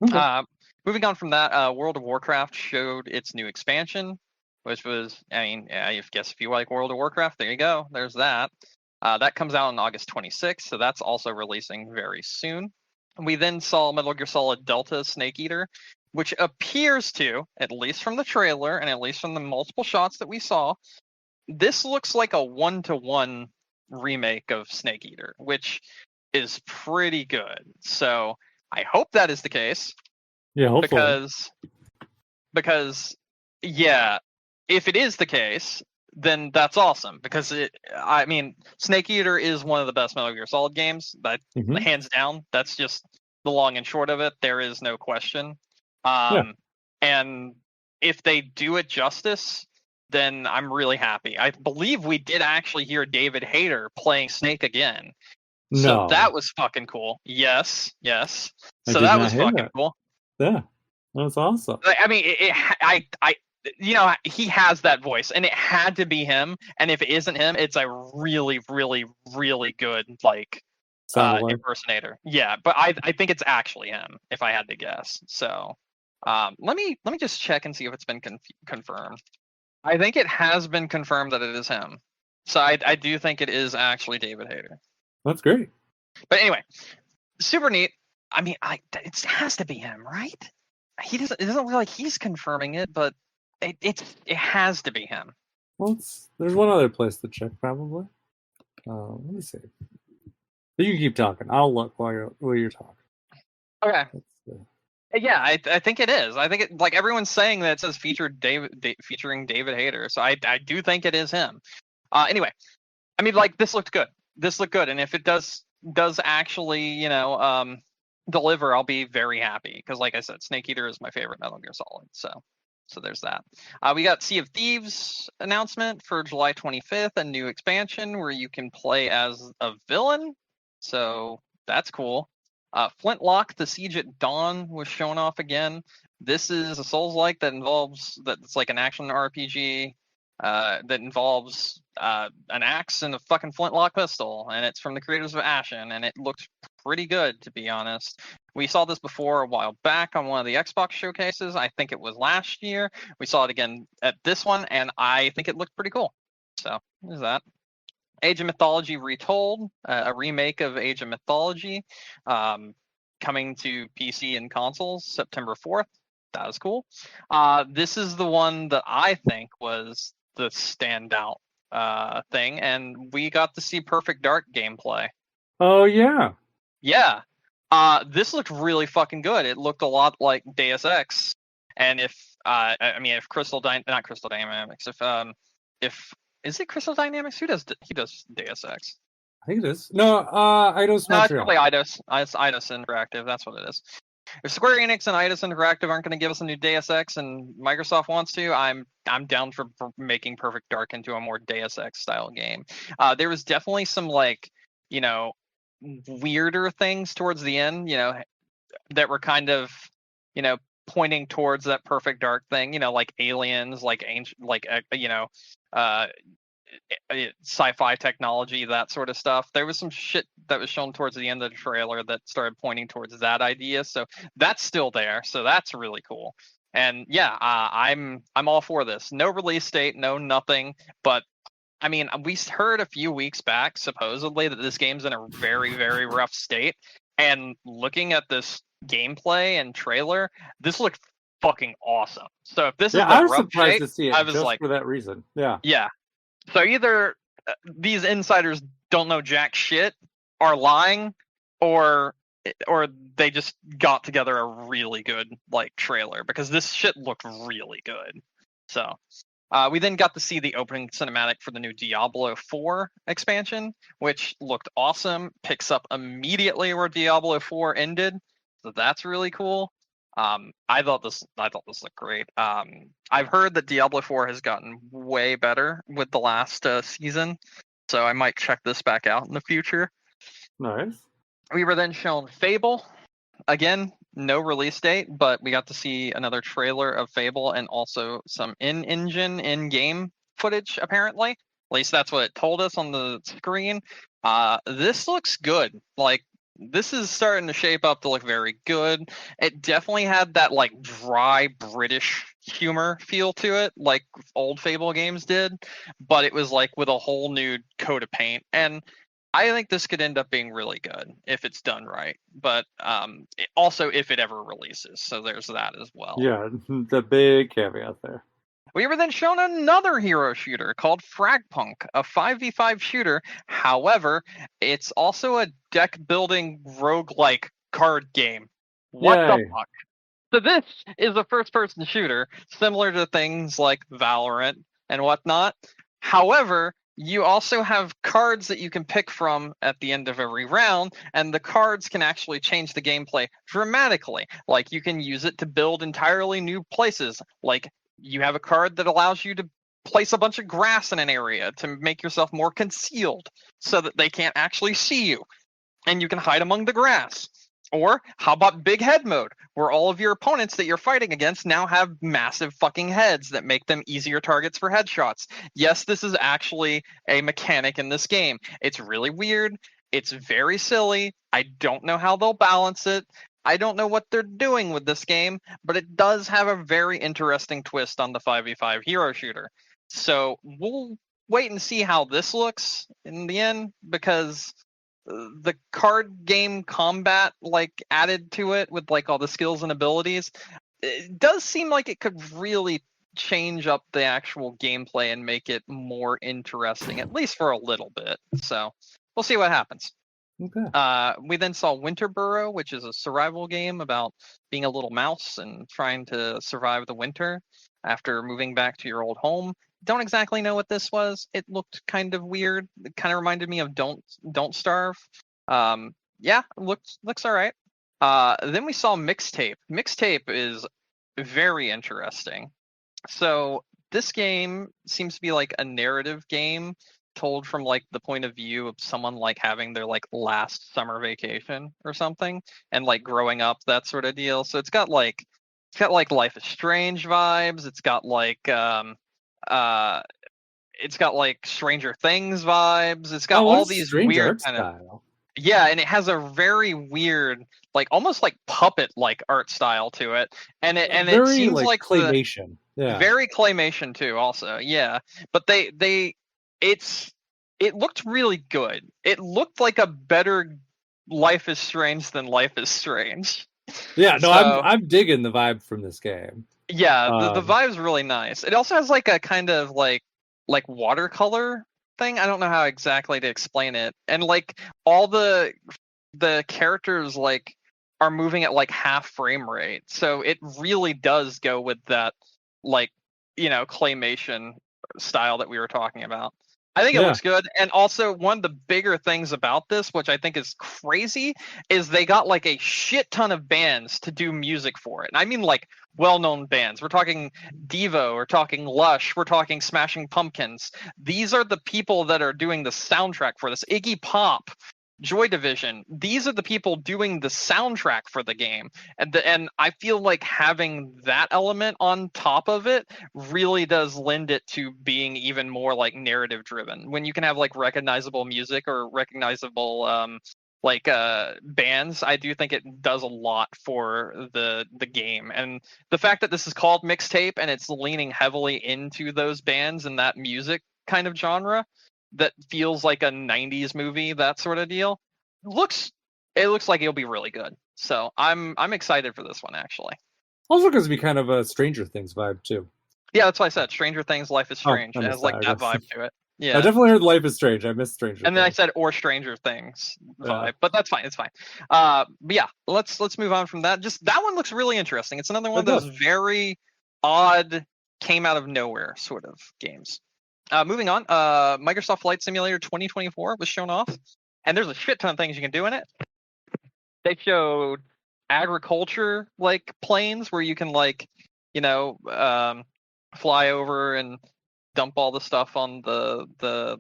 Okay. Moving on from that, World of Warcraft showed its new expansion, which was, I mean, yeah, I guess if you like World of Warcraft, there you go. There's that. That comes out on August 26th, so that's also releasing very soon. We then saw Metal Gear Solid Delta Snake Eater, which appears to, at least from the trailer and at least from the multiple shots that we saw, this looks like a 1-to-1 remake of Snake Eater, which is pretty good. So I hope that is the case. Yeah, hopefully. Because yeah, if it is the case, then that's awesome. Because I mean, Snake Eater is one of the best Metal Gear Solid games. That Hmm. hands down. That's just the long and short of it. There is no question. Yeah. And if they do it justice, then I'm really happy. I believe we did actually hear David Hayter playing Snake again. So that No, was fucking cool. Yes, yes. I So did that not was hear fucking that. cool. Yeah, that's awesome. I mean, you know, he has that voice, and it had to be him. And if it isn't him, it's a really, really, really good like Sounded like. impersonator. Yeah, but I think it's actually him, if I had to guess. So, let me just check and see if it's been confirmed. I think it has been confirmed that it is him. So I do think it is actually David Hayter. That's great. But anyway, super neat. I mean, it has to be him, right? It doesn't look like he's confirming it, but it has to be him. Well, there's one other place to check, probably. Let me see. You can keep talking. I'll look while you're talking. Okay. Let's see. Yeah, I think it is. I think it, like everyone's saying that it says featuring David Hayter, so I do think it is him. Anyway, I mean, like this looked good. This looked good, and if it does actually, deliver, I'll be very happy because, like I said, Snake Eater is my favorite Metal Gear Solid. So there's that. We got Sea of Thieves announcement for July 25th, a new expansion where you can play as a villain. So that's cool. Flintlock: The Siege at Dawn was shown off again. This is a Souls-like that's like an action RPG that involves an axe and a fucking flintlock pistol, and it's from the creators of Ashen, and it looks pretty good, to be honest. We saw this before a while back on one of the Xbox showcases. I think it was last year. We saw it again at this one, and I think it looked pretty cool. So there's that. Age of Mythology Retold, a remake of Age of Mythology, coming to PC and consoles September 4th. That was cool. This is the one that I think was the standout thing, and we got to see Perfect Dark gameplay. Oh yeah. Yeah. This looked really fucking good. It looked a lot like Deus Ex, and if if not Crystal Dynamics, if is it Crystal Dynamics? Who does Deus Ex? I think it is. No, Eidos No, it's Montreal. probably Eidos. It's Eidos Interactive. That's what it is. If Square Enix and Eidos Interactive aren't going to give us a new Deus Ex, and Microsoft wants to, I'm down for making Perfect Dark into a more Deus Ex style game. There was definitely some weirder things towards the end, that were kind of, pointing towards that Perfect Dark thing, like aliens, like ancient, like sci-fi technology, that sort of stuff. There was some shit that was shown towards the end of the trailer that started pointing towards that idea, so that's still there, so that's really cool. And yeah, I'm all for this. No release date, no nothing, but I mean, we heard a few weeks back supposedly that this game's in a very, very rough state, and looking at this gameplay and trailer, this looked fucking awesome. So if this is Yeah, the I was rough surprised shape, to see I it was just like, for that reason. Yeah. yeah. So either these insiders don't know jack shit, are lying, or they just got together a really good trailer, because this shit looked really good. So we then got to see the opening cinematic for the new Diablo 4 expansion, which looked awesome. Picks up immediately where Diablo 4 ended, so that's really cool. I thought this looked great. I've heard that Diablo 4 has gotten way better with the last season, so I might check this back out in the future. Nice. We were then shown Fable. Again, no release date, but we got to see another trailer of Fable and also some in-game footage, apparently. At least that's what it told us on the screen. This looks good. Like, this is starting to shape up to look very good. It definitely had that like dry British humor feel to it, like old Fable games did, but it was like with a whole new coat of paint. And I think this could end up being really good if it's done right. But also if it ever releases, so there's that as well. Yeah, the big caveat there. We were then shown another hero shooter called Fragpunk, a 5v5 shooter. However, it's also a deck building roguelike card game. What the Yay. fuck? So this is a first person shooter similar to things like Valorant and whatnot. However, you also have cards that you can pick from at the end of every round, and the cards can actually change the gameplay dramatically. Like you can use it to build entirely new places. Like you have a card that allows you to place a bunch of grass in an area to make yourself more concealed so that they can't actually see you, and you can hide among the grass. Or how about big head mode, where all of your opponents that you're fighting against now have massive fucking heads that make them easier targets for headshots. Yes, this is actually a mechanic in this game. It's really weird. It's very silly. I don't know how they'll balance it. I don't know what they're doing with this game, but it does have a very interesting twist on the 5v5 hero shooter. So we'll wait and see how this looks in the end, because the card game combat like added to it with like all the skills and abilities, it does seem like it could really change up the actual gameplay and make it more interesting, at least for a little bit. So we'll see what happens. Okay. We then saw Winterborough, which is a survival game about being a little mouse and trying to survive the winter after moving back to your old home. Don't exactly know what this was. It looked kind of weird. It kind of reminded me of Don't Starve. Yeah, looks all right. Then we saw Mixtape. Mixtape is very interesting. So this game seems to be like a narrative game told from like the point of view of someone like having their like last summer vacation or something, and like growing up, that sort of deal. So it's got like Life is Strange vibes. Uh it's got like Stranger Things vibes. It's got Oh, what a all these strange weird art kind of, style. yeah, and it has a very weird, like almost like puppet like art style to it. And it Very seems like like the claymation. Yeah. very claymation too, also. Yeah. But it's it looked really good. It looked like a better Life is Strange than Life is Strange. Yeah, no, I'm So I'm digging the vibe from this game. yeah, the Um, vibe's really nice. It also has like a kind of like watercolor thing. I don't know how exactly to explain it. And like all the characters like are moving at like half frame rate. So it really does go with that like, claymation style that we were talking about. I think it yeah. looks good. And also one of the bigger things about this, which I think is crazy, is they got like a shit ton of bands to do music for it. And I mean like well-known bands. We're talking Devo, we're talking Lush, we're talking Smashing Pumpkins. These are the people that are doing the soundtrack for this. Iggy Pop, Joy Division. These are the people doing the soundtrack for the game, and I feel like having that element on top of it really does lend it to being even more like narrative driven. When you can have like recognizable music or recognizable bands, I do think it does a lot for the game. And the fact that this is called Mixtape and it's leaning heavily into those bands and that music kind of genre that feels like a 90s movie, that sort of deal. It looks like it'll be really good. So I'm excited for this one actually. Also because we kind of a Stranger Things vibe too. Yeah, that's why I said Stranger Things, Life is Oh, Strange. I It has missed like that, I that guess. vibe to it. I Yeah. definitely heard Life is Strange. I missed Stranger And then I Things. said or Stranger Things Yeah. vibe, but that's fine. It's fine. But yeah, let's move on from that. Just that one looks really interesting. It's another one It of those does. very odd, came out of nowhere sort of games. Moving on, Microsoft Flight Simulator 2024 was shown off, and there's a shit ton of things you can do in it. They showed agriculture like planes where you can like, fly over and dump all the stuff on the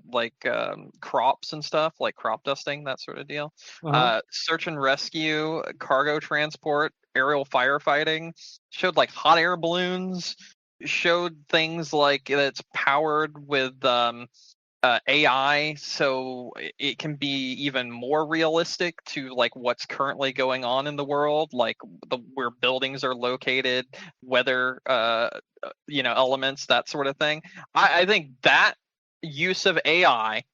crops and stuff, like crop dusting, that sort of deal. Uh-huh. Search and rescue, cargo transport, aerial firefighting. Showed like hot air balloons. Showed things like it's powered with AI, so it can be even more realistic to like what's currently going on in the world, like where buildings are located, weather, elements, that sort of thing. I think that use of AI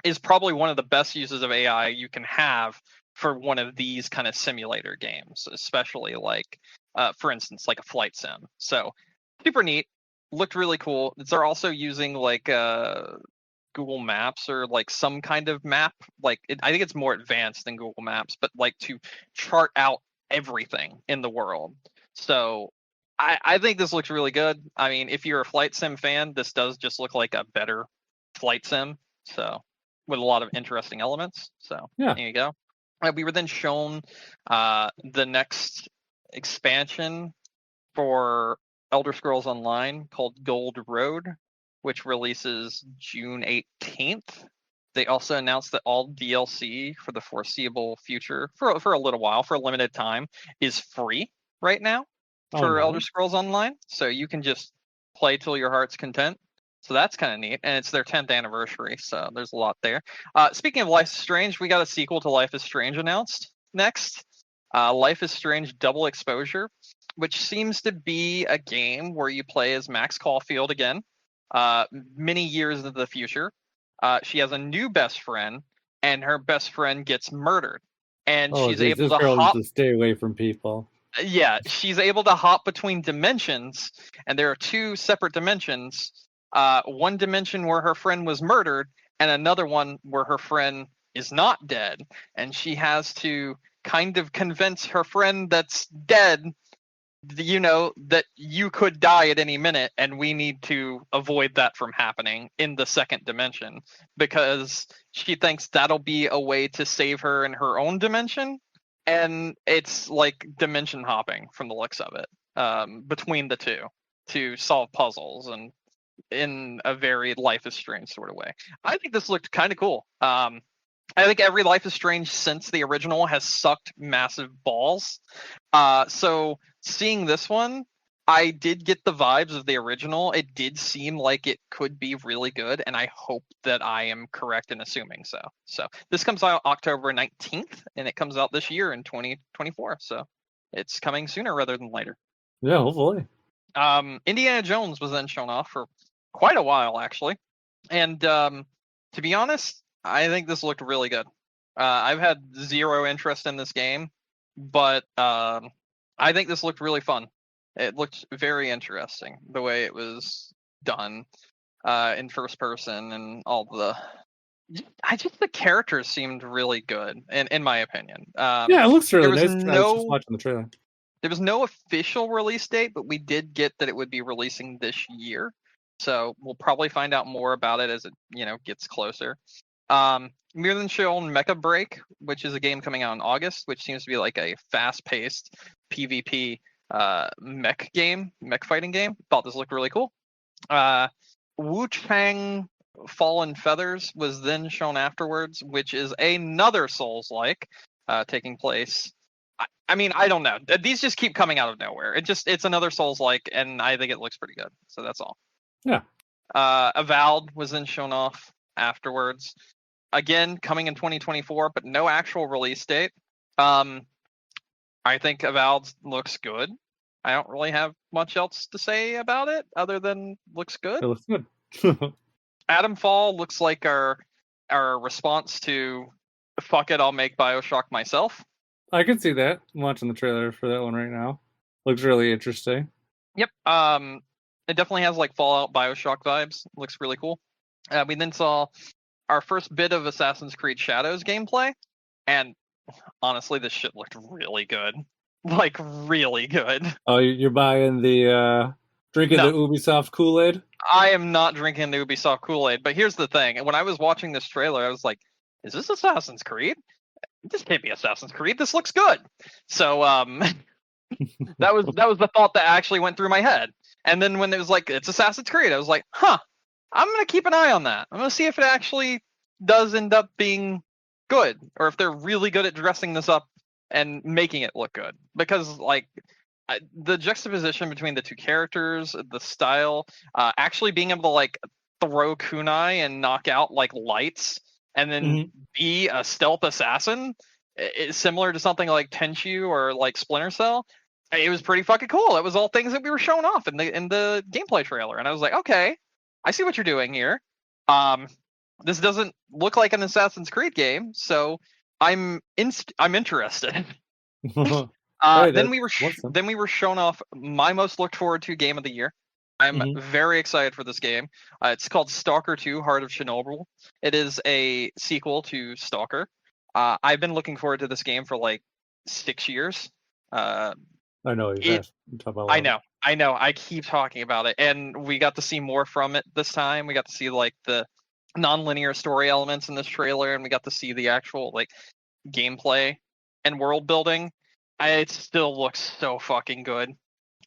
is probably one of the best uses of AI you can have for one of these kind of simulator games, especially like, for instance, like a flight sim. So super neat, looked really cool. They're also using like Google Maps or like some kind of map. Like I think it's more advanced than Google Maps, but like to chart out everything in the world. So I think this looks really good. I mean, if you're a flight sim fan, this does just look like a better flight sim. So with a lot of interesting elements. So Yeah. there you go. We were then shown the next expansion for Elder Scrolls Online called Gold Road, which releases June 18th. They also announced that all DLC for the foreseeable future, for a little while, for a limited time, is free right now for Elder nice. Scrolls Online. So you can just play till your heart's content. So that's kind of neat, and it's their 10th anniversary, so there's a lot there. Speaking of Life is Strange, we got a sequel to Life is Strange announced next. Life is Strange Double Exposure, which seems to be a game where you play as Max Caulfield again, many years into the future. She has a new best friend, and her best friend gets murdered. And Oh, she's geez, able this to girl needs hop. to stay away from people. Yeah, she's able to hop between dimensions, and there are two separate dimensions. One dimension where her friend was murdered, and another one where her friend is not dead. And she has to kind of convince her friend that's dead, that you could die at any minute, and we need to avoid that from happening in the second dimension, because she thinks that'll be a way to save her in her own dimension. And it's like dimension hopping from the looks of it, between the two to solve puzzles and in a very Life is Strange sort of way. I think this looked kind of cool. I think every Life is Strange since the original has sucked massive balls. So seeing this one, I did get the vibes of the original. It did seem like it could be really good, and I hope that I am correct in assuming so. So this comes out October 19th, and it comes out this year in 2024. So it's coming sooner rather than later. Yeah, hopefully. Indiana Jones was then shown off for quite a while, actually. And to be honest, I think this looked really good. I've had zero interest in this game, but I think this looked really fun. It looked very interesting the way it was done in first person, and all the. The characters seemed really good, in my opinion. Yeah, it looks really nice. I was just No, watching the trailer. there was no official release date, but we did get that it would be releasing this year. So we'll probably find out more about it as it gets closer. We were then shown Mecha Break, which is a game coming out in August, which seems to be like a fast-paced PvP mech fighting game. Thought this looked really cool. Wu Chang Fallen Feathers was then shown afterwards, which is another Souls-like taking place. I mean, I don't know. These just keep coming out of nowhere. It's another Souls-like, and I think it looks pretty good. So that's all. Yeah. Avowed was then shown off afterwards. Again, coming in 2024, but no actual release date. I think Avowed looks good. I don't really have much else to say about it other than looks good. It looks good. Adamfall looks like our response to fuck it, I'll make BioShock myself. I can see that. I'm watching the trailer for that one right now. Looks really interesting. Yep. It definitely has like Fallout BioShock vibes. Looks really cool. We then saw our first bit of Assassin's Creed Shadows gameplay, and honestly, this shit looked really good. Like really good. Oh, you're buying the drinking the Ubisoft Kool-Aid? I am not drinking the Ubisoft Kool-Aid, but here's the thing. And when I was watching this trailer, I was like, is this Assassin's Creed? This can't be Assassin's Creed. This looks good. So that was the thought that actually went through my head. And then when it was like, it's Assassin's Creed, I was like, huh, I'm going to keep an eye on that. I'm going to see if it actually does end up being good, or if they're really good at dressing this up and making it look good. Because like the juxtaposition between the two characters, the style, actually being able to like throw kunai and knock out like lights, and then be a stealth assassin, it's similar to something like Tenchu or like Splinter Cell. It was pretty fucking cool. It was all things that we were showing off in the gameplay trailer, and I was like, okay, I see what you're doing here. This doesn't look like an Assassin's Creed game, so I'm interested. Hey, then awesome. we were shown off my most looked forward to game of the year. I'm very excited for this game. It's called Stalker 2: Heart of Chernobyl. It is a sequel to Stalker. I've been looking forward to this game for like 6 years. I know I know. I keep talking about it, and we got to see more from it this time. We got to see like the non-linear story elements in this trailer, and we got to see the actual like gameplay and world building. It still looks so fucking good.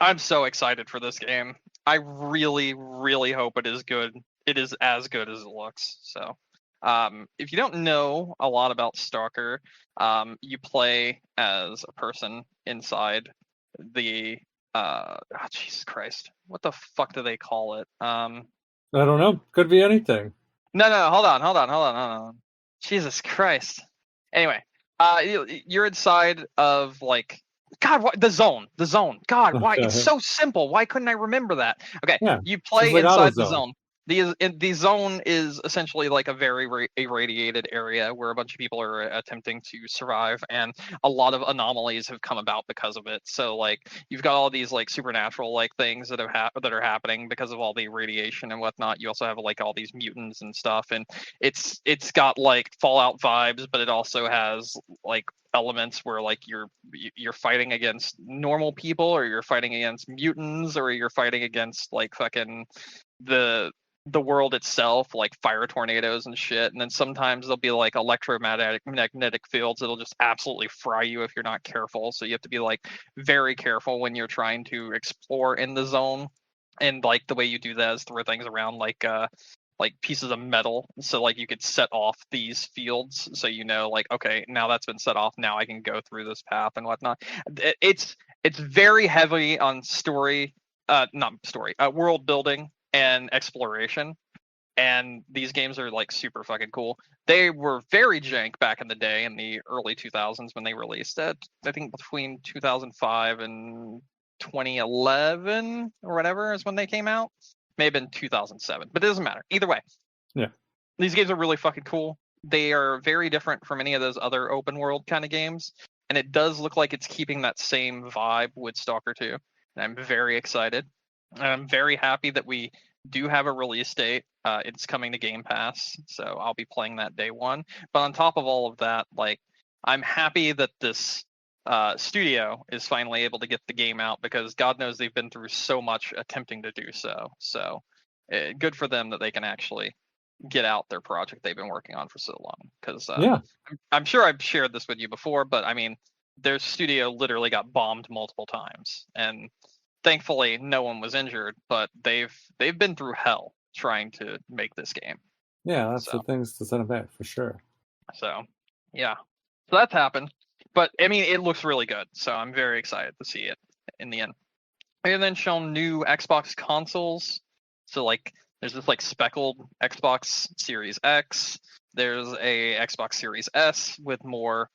I'm so excited for this game. I really, really hope it is good. It is as good as it looks. So, if you don't know a lot about Stalker, you play as a person inside the Jesus Christ, what the fuck do they call it? I don't know. Could be anything. No, hold on. Jesus Christ. Anyway, you're inside of like God. What the zone? The zone. God, why? It's so simple. Why couldn't I remember that? Okay, yeah, you play like inside the zone. The zone is essentially like a very irradiated area where a bunch of people are attempting to survive, and a lot of anomalies have come about because of it. So like you've got all these like supernatural like things that that are happening because of all the radiation and whatnot. You also have like all these mutants and stuff, and it's got like Fallout vibes, but it also has like elements where like you're fighting against normal people, or you're fighting against mutants, or you're fighting against like fucking the world itself, like fire tornadoes and shit. And then sometimes there'll be like electromagnetic fields that'll just absolutely fry you if you're not careful. So you have to be like very careful when you're trying to explore in the zone. And like the way you do that is throw things around like pieces of metal, so like you could set off these fields, so you know like, okay, now that's been set off, now I can go through this path and whatnot. It's very heavy on world building and exploration, and these games are like super fucking cool. They were very jank back in the day in the early 2000s when they released it. I think between 2005 and 2011 or whatever is when they came out. May have been 2007, but it doesn't matter. Either way, yeah, these games are really fucking cool. They are very different from any of those other open world kind of games, and it does look like it's keeping that same vibe with Stalker 2. And I'm very excited. And I'm very happy that we do have a release date. It's coming to Game Pass, so I'll be playing that day one. But on top of all of that, like, I'm happy that this studio is finally able to get the game out, because God knows they've been through so much attempting to do so. So good for them that they can actually get out their project they've been working on for so long. Because I'm sure I've shared this with you before, but I mean, their studio literally got bombed multiple times, and thankfully no one was injured, but they've been through hell trying to make this game. Yeah, that's the things to send them back for sure. So yeah, so that's happened. But I mean, it looks really good, so I'm very excited to see it in the end. And then shown new Xbox consoles. So like, there's this like speckled Xbox Series X. There's a Xbox Series S with more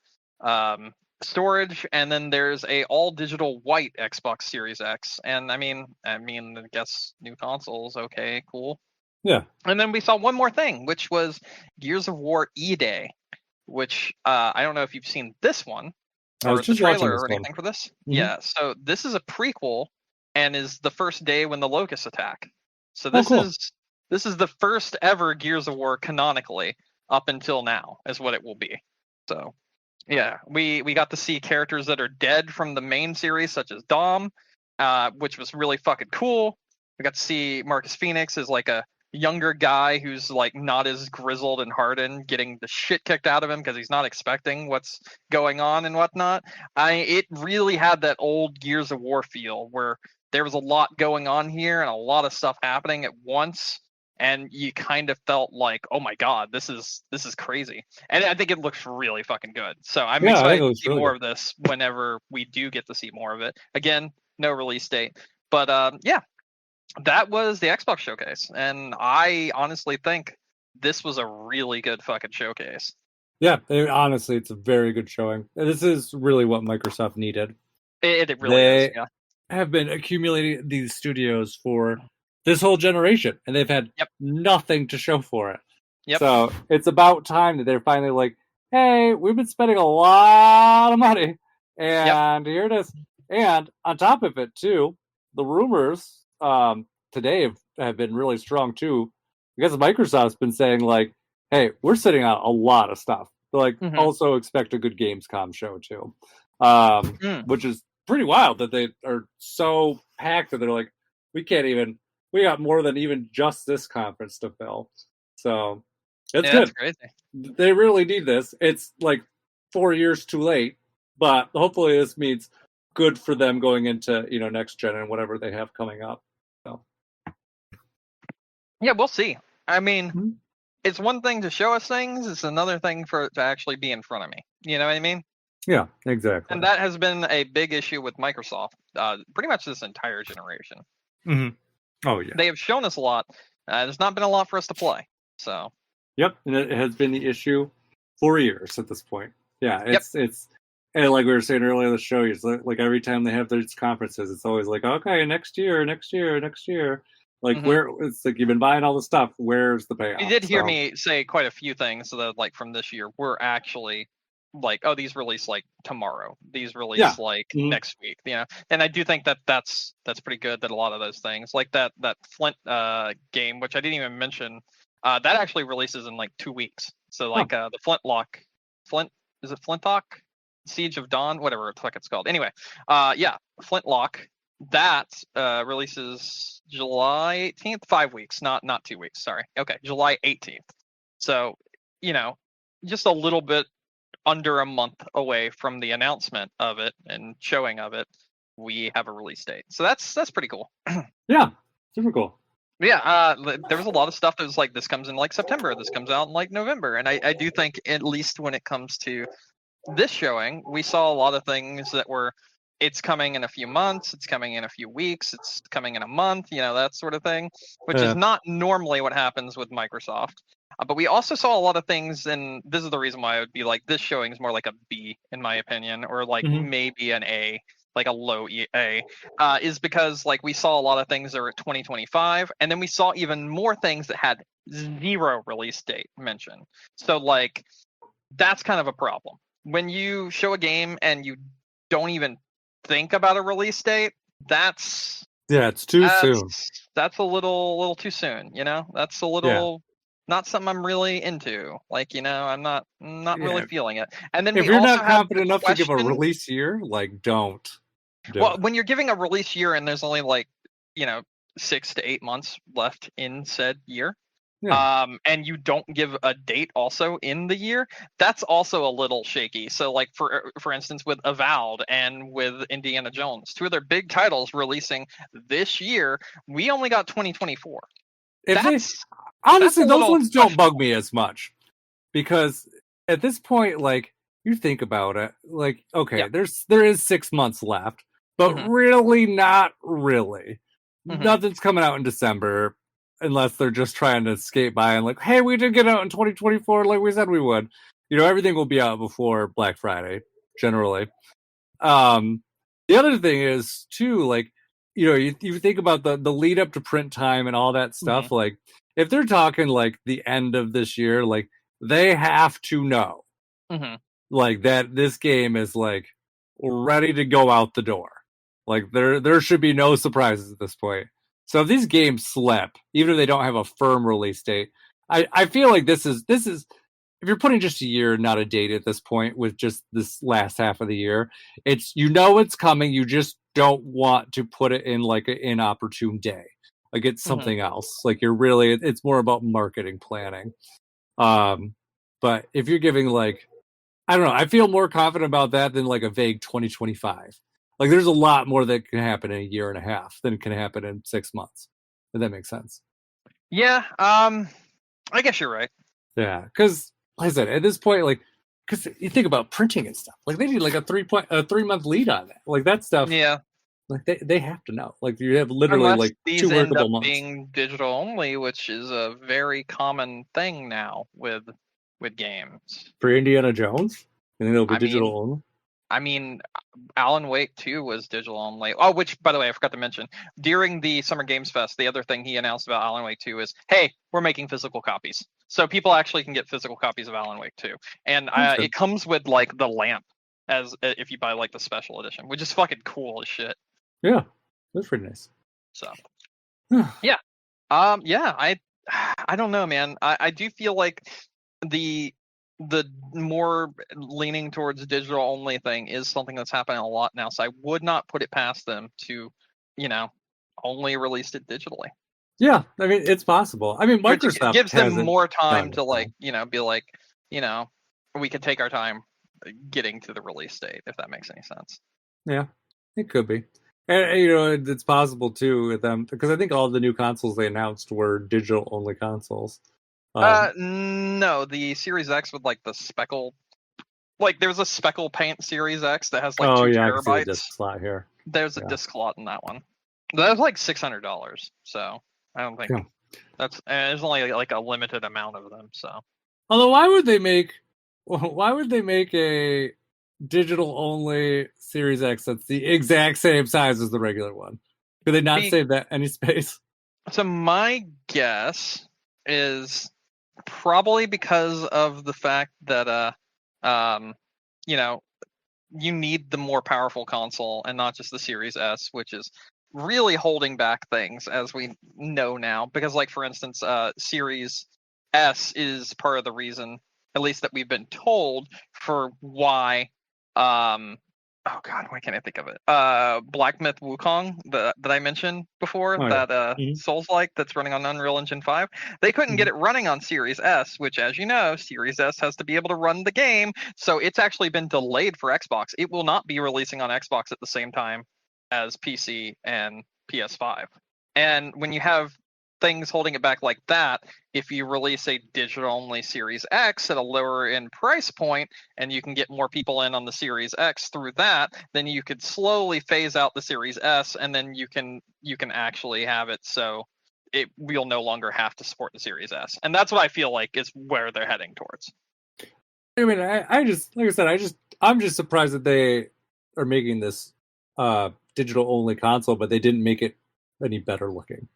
storage, and then there's a all digital white Xbox Series X. And I mean, I guess new consoles. Okay, cool. Yeah. And then we saw one more thing, which was Gears of War E-Day, which I don't know if you've seen this one or the trailer or anything for this. Mm-hmm. Yeah, so this is a prequel and is the first day when the Locusts attack. So this is the first ever Gears of War canonically up until now, is what it will be. So yeah, we got to see characters that are dead from the main series, such as Dom, which was really fucking cool. We got to see Marcus Phoenix as like a younger guy who's like not as grizzled and hardened, getting the shit kicked out of him because he's not expecting what's going on and whatnot. It really had that old Gears of War feel, where there was a lot going on here and a lot of stuff happening at once, and you kind of felt like, oh my god, this is crazy. And I think it looks really fucking good. So I'm excited to see more of this whenever we do get to see more of it. Again, no release date, but yeah. That was the Xbox showcase, and I honestly think this was a really good fucking showcase. Yeah, honestly, it's a very good showing. This is really what Microsoft needed. It really is, They yeah. have been accumulating these studios for this whole generation, and they've had Yep. nothing to show for it. Yep. So it's about time that they're finally like, hey, we've been spending a lot of money, and here it is. And on top of it, too, the rumors today have been really strong, too, because Microsoft's been saying, like, hey, we're sitting out a lot of stuff. Like, also expect a good Gamescom show, too, which is pretty wild that they are so packed that they're like, we got more than even just this conference to fill. So it's good. That's crazy. They really need this. It's like 4 years too late, but hopefully this means good for them going into, next gen and whatever they have coming up. So yeah, we'll see. I mean, it's one thing to show us things, it's another thing for it to actually be in front of me. You know what I mean? Yeah, exactly. And that has been a big issue with Microsoft, pretty much this entire generation. Oh yeah, they have shown us a lot. There's not been a lot for us to play. So yep, and it has been the issue for years at this point. Yeah, it's and like we were saying earlier in the show, it's like every time they have these conferences, it's always like, okay, next year. Like where it's like you've been buying all the stuff. Where's the payoff? You did hear me say quite a few things that like from this year were actually like, oh, these release like tomorrow. These release like next week. And I do think that that's pretty good. That a lot of those things, like that Flint game, which I didn't even mention, that actually releases in like 2 weeks. So like the is it Flintlock? Siege of Dawn, whatever the fuck it's called. Anyway, Flintlock. That releases July 18th, 5 weeks, not 2 weeks. Sorry. Okay, July 18th. So, just a little bit under a month away from the announcement of it and showing of it, we have a release date. So that's pretty cool. Yeah, super cool. Yeah, there was a lot of stuff that was like, this comes in like September, this comes out in like November, and I do think at least when it comes to this showing, we saw a lot of things that were, it's coming in a few months, it's coming in a few weeks, it's coming in a month, that sort of thing, which is not normally what happens with Microsoft. But we also saw a lot of things, and this is the reason why I would be like, this showing is more like a B, in my opinion, or like maybe an A, like a low A, is because like we saw a lot of things that were at 2025, and then we saw even more things that had 0 release date mentioned. So like, that's kind of a problem. When you show a game and you don't even think about a release date, it's too soon. That's a little too soon, that's a little not something I'm really into. Like, I'm not really feeling it. And then if you're not confident enough to give a release year, like don't when you're giving a release year and there's only like 6 to 8 months left in said year, and you don't give a date also in the year, that's also a little shaky. So like for instance with Avowed and with Indiana Jones, 2 of their big titles releasing this year, we only got 2024. Honestly, those ones don't bug me as much, because at this point, like, you think about it, like, okay, there is 6 months left, but really not really. Nothing's coming out in December. Unless they're just trying to skate by and like, hey, we did get out in 2024 like we said we would. Everything will be out before Black Friday, generally. The other thing is, too, like, you think about the lead up to print time and all that stuff. Like, if they're talking, like, the end of this year, like, they have to know, like, that this game is, like, ready to go out the door. Like, there should be no surprises at this point. So if these games slip, even if they don't have a firm release date, I feel like this is if you're putting just a year, not a date at this point, with just this last half of the year, it's it's coming. You just don't want to put it in like an inopportune day. Like it's something else. Like it's more about marketing planning. But if you're giving like, I don't know, I feel more confident about that than like a vague 2025. Like, there's a lot more that can happen in a year and a half than can happen in 6 months. If that makes sense. Yeah, I guess you're right. Yeah, because, like I said, at this point, like, because you think about printing and stuff. Like, they need, like, a 3 month lead on that. Like, that stuff. Yeah. Like they have to know. Like you have literally Unless like these two end up workable months being digital only, which is a very common thing now with games. for Indiana Jones, and then it'll be I mean, digital only. I mean, Alan Wake 2 was digital only. Oh, which, by the way, I forgot to mention. During the Summer Games Fest, the other thing he announced about Alan Wake 2 is, hey, we're making physical copies. So people actually can get physical copies of Alan Wake 2. And That's good. it comes with, like, the lamp as if you buy, like, the special edition, which is fucking cool as shit. Yeah, that's pretty nice. So, yeah. Yeah, I don't know, man. I do feel like the more leaning towards digital only thing is something that's happening a lot now. So I would not put it past them to, only release it digitally. Yeah, I mean it's possible. I mean Which Microsoft gives them hasn't more done time it to though. be like, we could take our time getting to the release date, if that makes any sense. Yeah, it could be. And it's possible too with them because I think all the new consoles they announced were digital only consoles. No, the Series X with like the speckle, like there's a speckle paint Series X that has like Oh two yeah, I can see the disc terabytes. slot here. There's a Yeah, disc slot in that one. That was like $600, so I don't think yeah. there's only like a limited amount of them. So Although why would they make a digital only Series X that's the exact same size as the regular one? Could they not Be, save that any space? so my guess is probably because of the fact that um you know you need the more powerful console and not just the Series S, which is really holding back things as we know now. Because, like for instance, Series S is part of the reason, at least that we've been told, for why. Oh God, why can't I think of it? Black Myth Wukong that I mentioned before, Oh yeah. that Mm-hmm. Souls-like that's running on Unreal Engine 5. They couldn't get Mm-hmm. it running on Series S, which, as you know, Series S has to be able to run the game, so it's actually been delayed for Xbox. It will not be releasing on Xbox at the same time as PC and PS5. And when you have things holding it back like that, if you release a digital only Series X at a lower end price point and you can get more people in on the Series X through that, then you could slowly phase out the Series S, and then you can actually have it so we'll no longer have to support the Series S. And that's what I feel like is where they're heading towards. I mean, I just like I said, I'm just surprised that they are making this digital only console, but they didn't make it any better looking.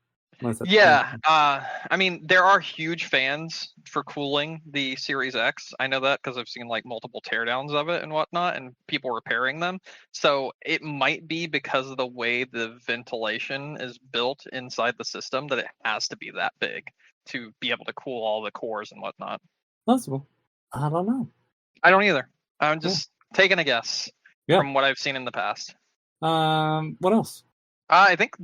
Yeah, I mean, there are huge fans for cooling the Series X. I know that because I've seen like multiple teardowns of it and whatnot, and people repairing them. So it might be because of the way the ventilation is built inside the system that it has to be that big to be able to cool all the cores and whatnot. Possible. I don't know. I don't either. I'm Yeah. just taking a guess Yeah. from what I've seen in the past. What else? I think,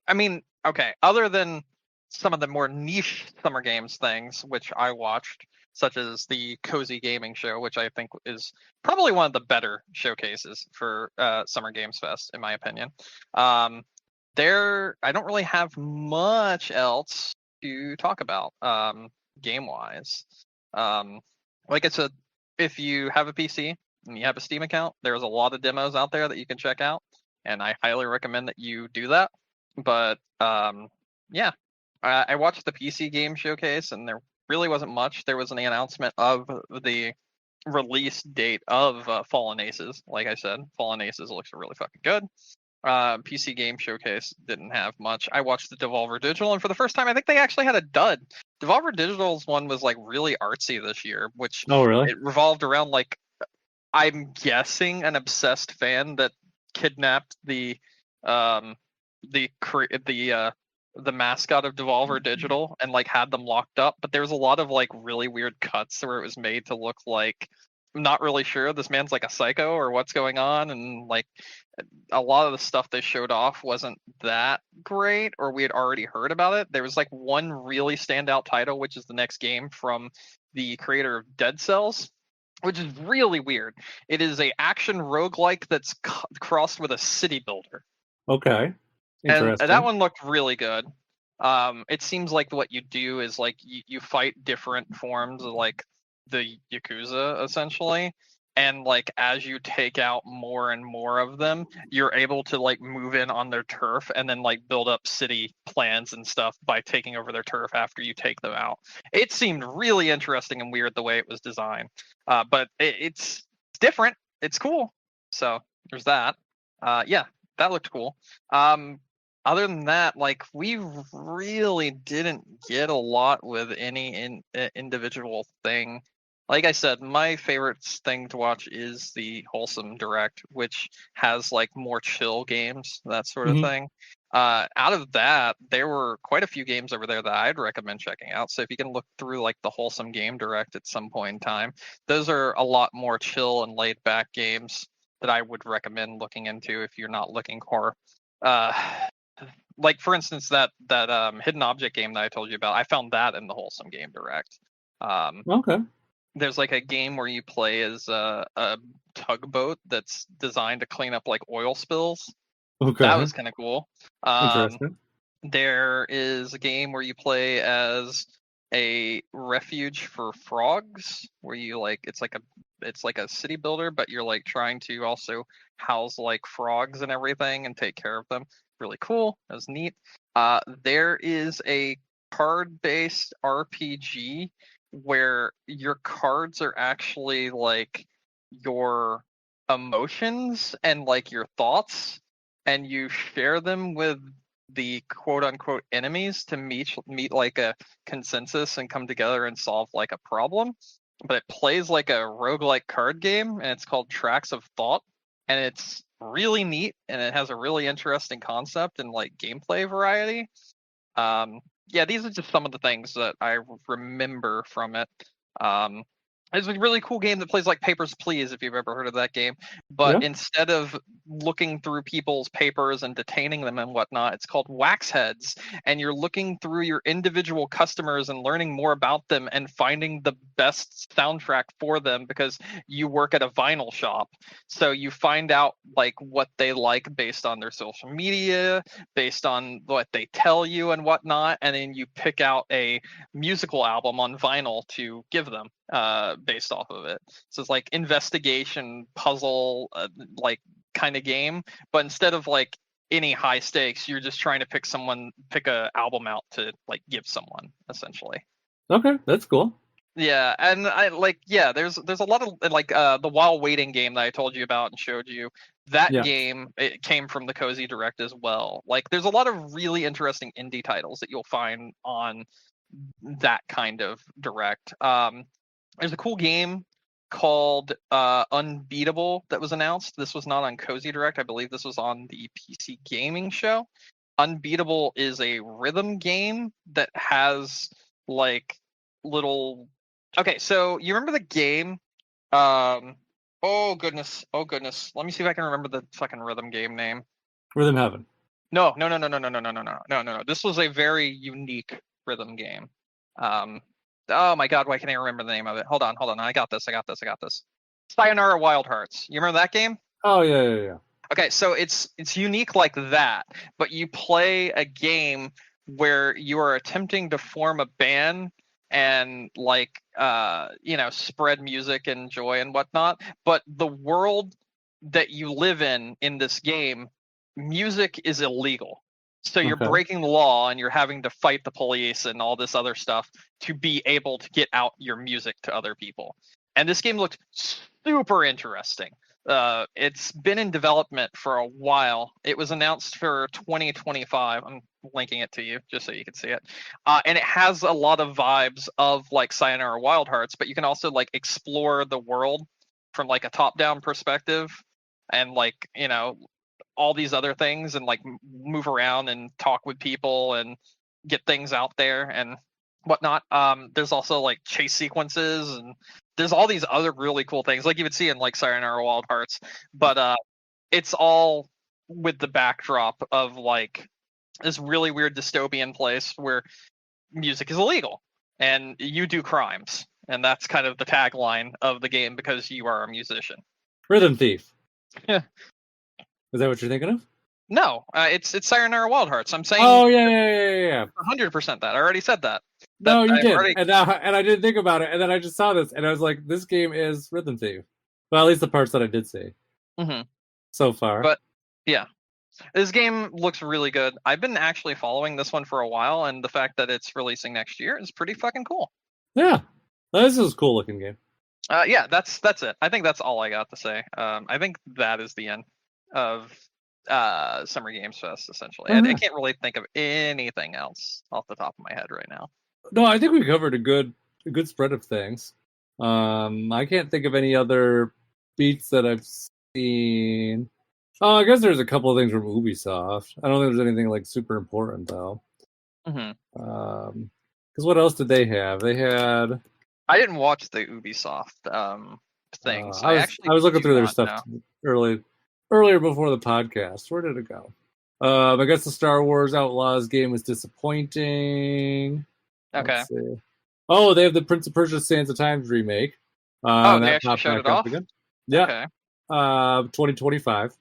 I mean, okay, other than some of the more niche Summer Games things, which I watched, such as the Cozy Gaming Show, which I think is probably one of the better showcases for Summer Games Fest, in my opinion. I don't really have much else to talk about game-wise. Like I said, if you have a PC and you have a Steam account, there's a lot of demos out there that you can check out, and I highly recommend that you do that. But yeah, I watched the PC game showcase, and there really wasn't much. There was an announcement of the release date of Fallen Aces. Like I said, Fallen Aces looks really fucking good. PC game showcase didn't have much. I watched the Devolver Digital, and for the first time, I think they actually had a dud. Devolver Digital's one was like really artsy this year, which Oh, really? it revolved around like, I'm guessing, an obsessed fan that kidnapped um the mascot of Devolver Digital and like had them locked up. But there was a lot of like really weird cuts where it was made to look like, I'm not really sure this man's like a psycho or what's going on, and like a lot of the stuff they showed off wasn't that great, or we had already heard about it. There was like one really standout title, which is the next game from the creator of Dead Cells, which is really weird. It is a action roguelike that's crossed with a city builder. Okay. And that Interesting. one looked really good. It seems like what you do is like you fight different forms of like the Yakuza essentially, and like as you take out more and more of them, you're able to like move in on their turf and then like build up city plans and stuff by taking over their turf after you take them out. It seemed really interesting and weird the way it was designed, but it's different. It's cool. So there's that. Yeah, that looked cool. Other than that, like we really didn't get a lot with any individual thing. Like I said, my favorite thing to watch is the Wholesome Direct, which has like more chill games, that sort of thing. Out of that, there were quite a few games over there that I'd recommend checking out. So if you can look through like the Wholesome Game Direct at some point in time, those are a lot more chill and laid back games that I would recommend looking into if you're not looking for like for instance that hidden object game that I told you about. I found that in the Wholesome Game Direct. Okay. There's like a game where you play as a tugboat that's designed to clean up like oil spills. Okay. That was kind of cool. Interesting. There is a game where you play as a refuge for frogs, where you like it's like a city builder, but you're like trying to also house like frogs and everything and take care of them. Really cool. That was neat. There is a card-based RPG where your cards are actually like your emotions and like your thoughts, and you share them with the quote unquote enemies to meet like a consensus and come together and solve like a problem. But it plays like a roguelike card game, and it's called Tracks of Thought, and it's really neat, and it has a really interesting concept and like gameplay variety. Yeah, these are just some of the things that I remember from it. It's a really cool game that plays like Papers, Please, if you've ever heard of that game. But instead of looking through people's papers and detaining them and whatnot, it's called Wax Heads. And you're looking through your individual customers and learning more about them and finding the best soundtrack for them because you work at a vinyl shop. So you find out like what they like based on their social media, based on what they tell you and whatnot. And then you pick out a musical album on vinyl to give them based off of it. So it's like investigation puzzle like kind of game, but instead of like any high stakes, you're just trying to pick a album out to like give someone essentially. Okay, that's cool. Yeah, and I like there's a lot of like the While Waiting game that I told you about and showed you. That game, it came from the Cozy Direct as well. Like there's a lot of really interesting indie titles that you'll find on that kind of direct. There's a cool game called Unbeatable that was announced. This was not on Cozy Direct. I believe this was on the PC Gaming Show. Unbeatable is a rhythm game that has like little. Okay, so you remember the game? Oh goodness. Let me see if I can remember the fucking rhythm game name. Rhythm Heaven. No. This was a very unique rhythm game. Oh my god, why can't I remember the name of it? Hold on. I got this. Sayonara Wild Hearts. You remember that game? Oh yeah. Okay, so it's unique like that, but you play a game where you are attempting to form a band and like spread music and joy and whatnot. But the world that you live in this game, music is illegal. So you're breaking the law and you're having to fight the police and all this other stuff to be able to get out your music to other people. And this game looked super interesting. It's been in development for a while. It was announced for 2025. I'm linking it to you just so you can see it. And it has a lot of vibes of like Sayonara Wild Hearts, but you can also like explore the world from like a top-down perspective and like, all these other things and like move around and talk with people and get things out there and whatnot. There's also like chase sequences and there's all these other really cool things like you would see in like Sayonara Wild Hearts, but it's all with the backdrop of like this really weird dystopian place where music is illegal and you do crimes, and that's kind of the tagline of the game because you are a musician. Rhythm Thief. Yeah. Is that what you're thinking of? No, it's Sayonara Wild Hearts. I'm saying. Oh yeah. 100% that. I already said that. No, you did. And I didn't think about it, and then I just saw this, and I was like, "This game is Rhythm Thief." Well, at least the parts that I did see so far. But yeah, this game looks really good. I've been actually following this one for a while, and the fact that it's releasing next year is pretty fucking cool. Yeah, this is a cool looking game. Yeah, that's it. I think that's all I got to say. I think that is the end of Summer Games Fest. Essentially, I can't really think of anything else off the top of my head right now. No, I think we covered a good spread of things. I can't think of any other beats that I've seen. Oh, I guess there's a couple of things from Ubisoft. I don't think there's anything like super important though. Because what else did they have? They had. I didn't watch the Ubisoft things. I was looking through their stuff earlier before the podcast. Where did it go? I guess the Star Wars Outlaws game was disappointing. Okay. Oh, they have the Prince of Persia: Sands of Times remake. They actually showed it off? Again. Yeah. Okay. 2025.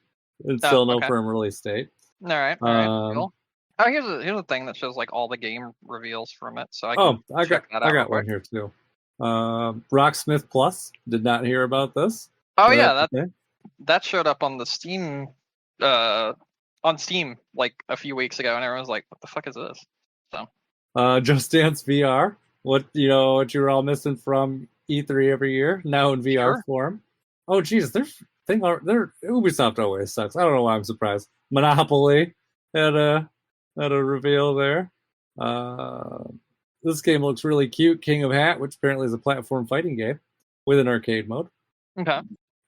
It's still no firm release date. All right. Cool. Oh, here's a thing that shows like all the game reveals from it. So I got one here too. Rocksmith Plus. Did not hear about this. Oh yeah, that showed up on the Steam on Steam like a few weeks ago, and everyone was like, "What the fuck is this?" So Just Dance VR. What you were all missing from E3 every year, now in VR form. Oh Jesus, their Ubisoft always sucks. I don't know why I'm surprised. Monopoly had a reveal there. This game looks really cute. King of Hat, which apparently is a platform fighting game with an arcade mode. Okay.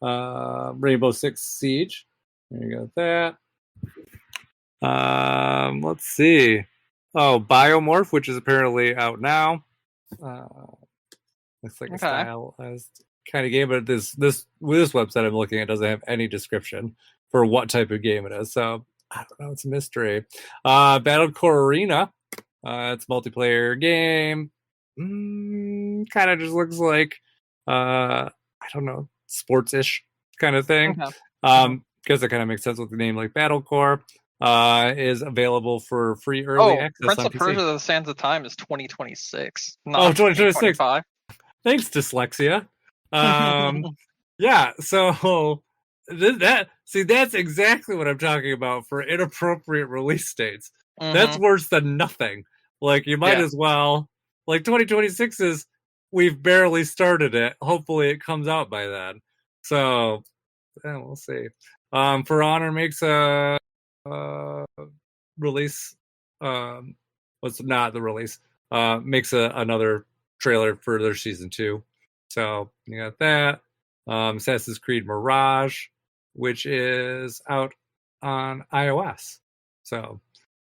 Rainbow Six Siege. There you go. That. Let's see. Oh, Biomorph, which is apparently out now. Looks like a stylized kind of game, but this website I'm looking at doesn't have any description for what type of game it is. So I don't know. It's a mystery. Battlecore Arena. It's a multiplayer game. Kind of just looks like I don't know, sports-ish kind of thing. Because it kind of makes sense with the name like Battlecore. Is available for free early access. Prince of Persia: The Sands of Time is 2026. 2026. Thanks, dyslexia. Yeah, so that's exactly what I'm talking about for inappropriate release dates. That's worse than nothing. Like you might as well. Like 2026 is we've barely started it. Hopefully it comes out by then. So we'll see. For Honor makes a release. What's not the release? Makes another trailer for their season 2. So you got that. Assassin's Creed Mirage, which is out on iOS. So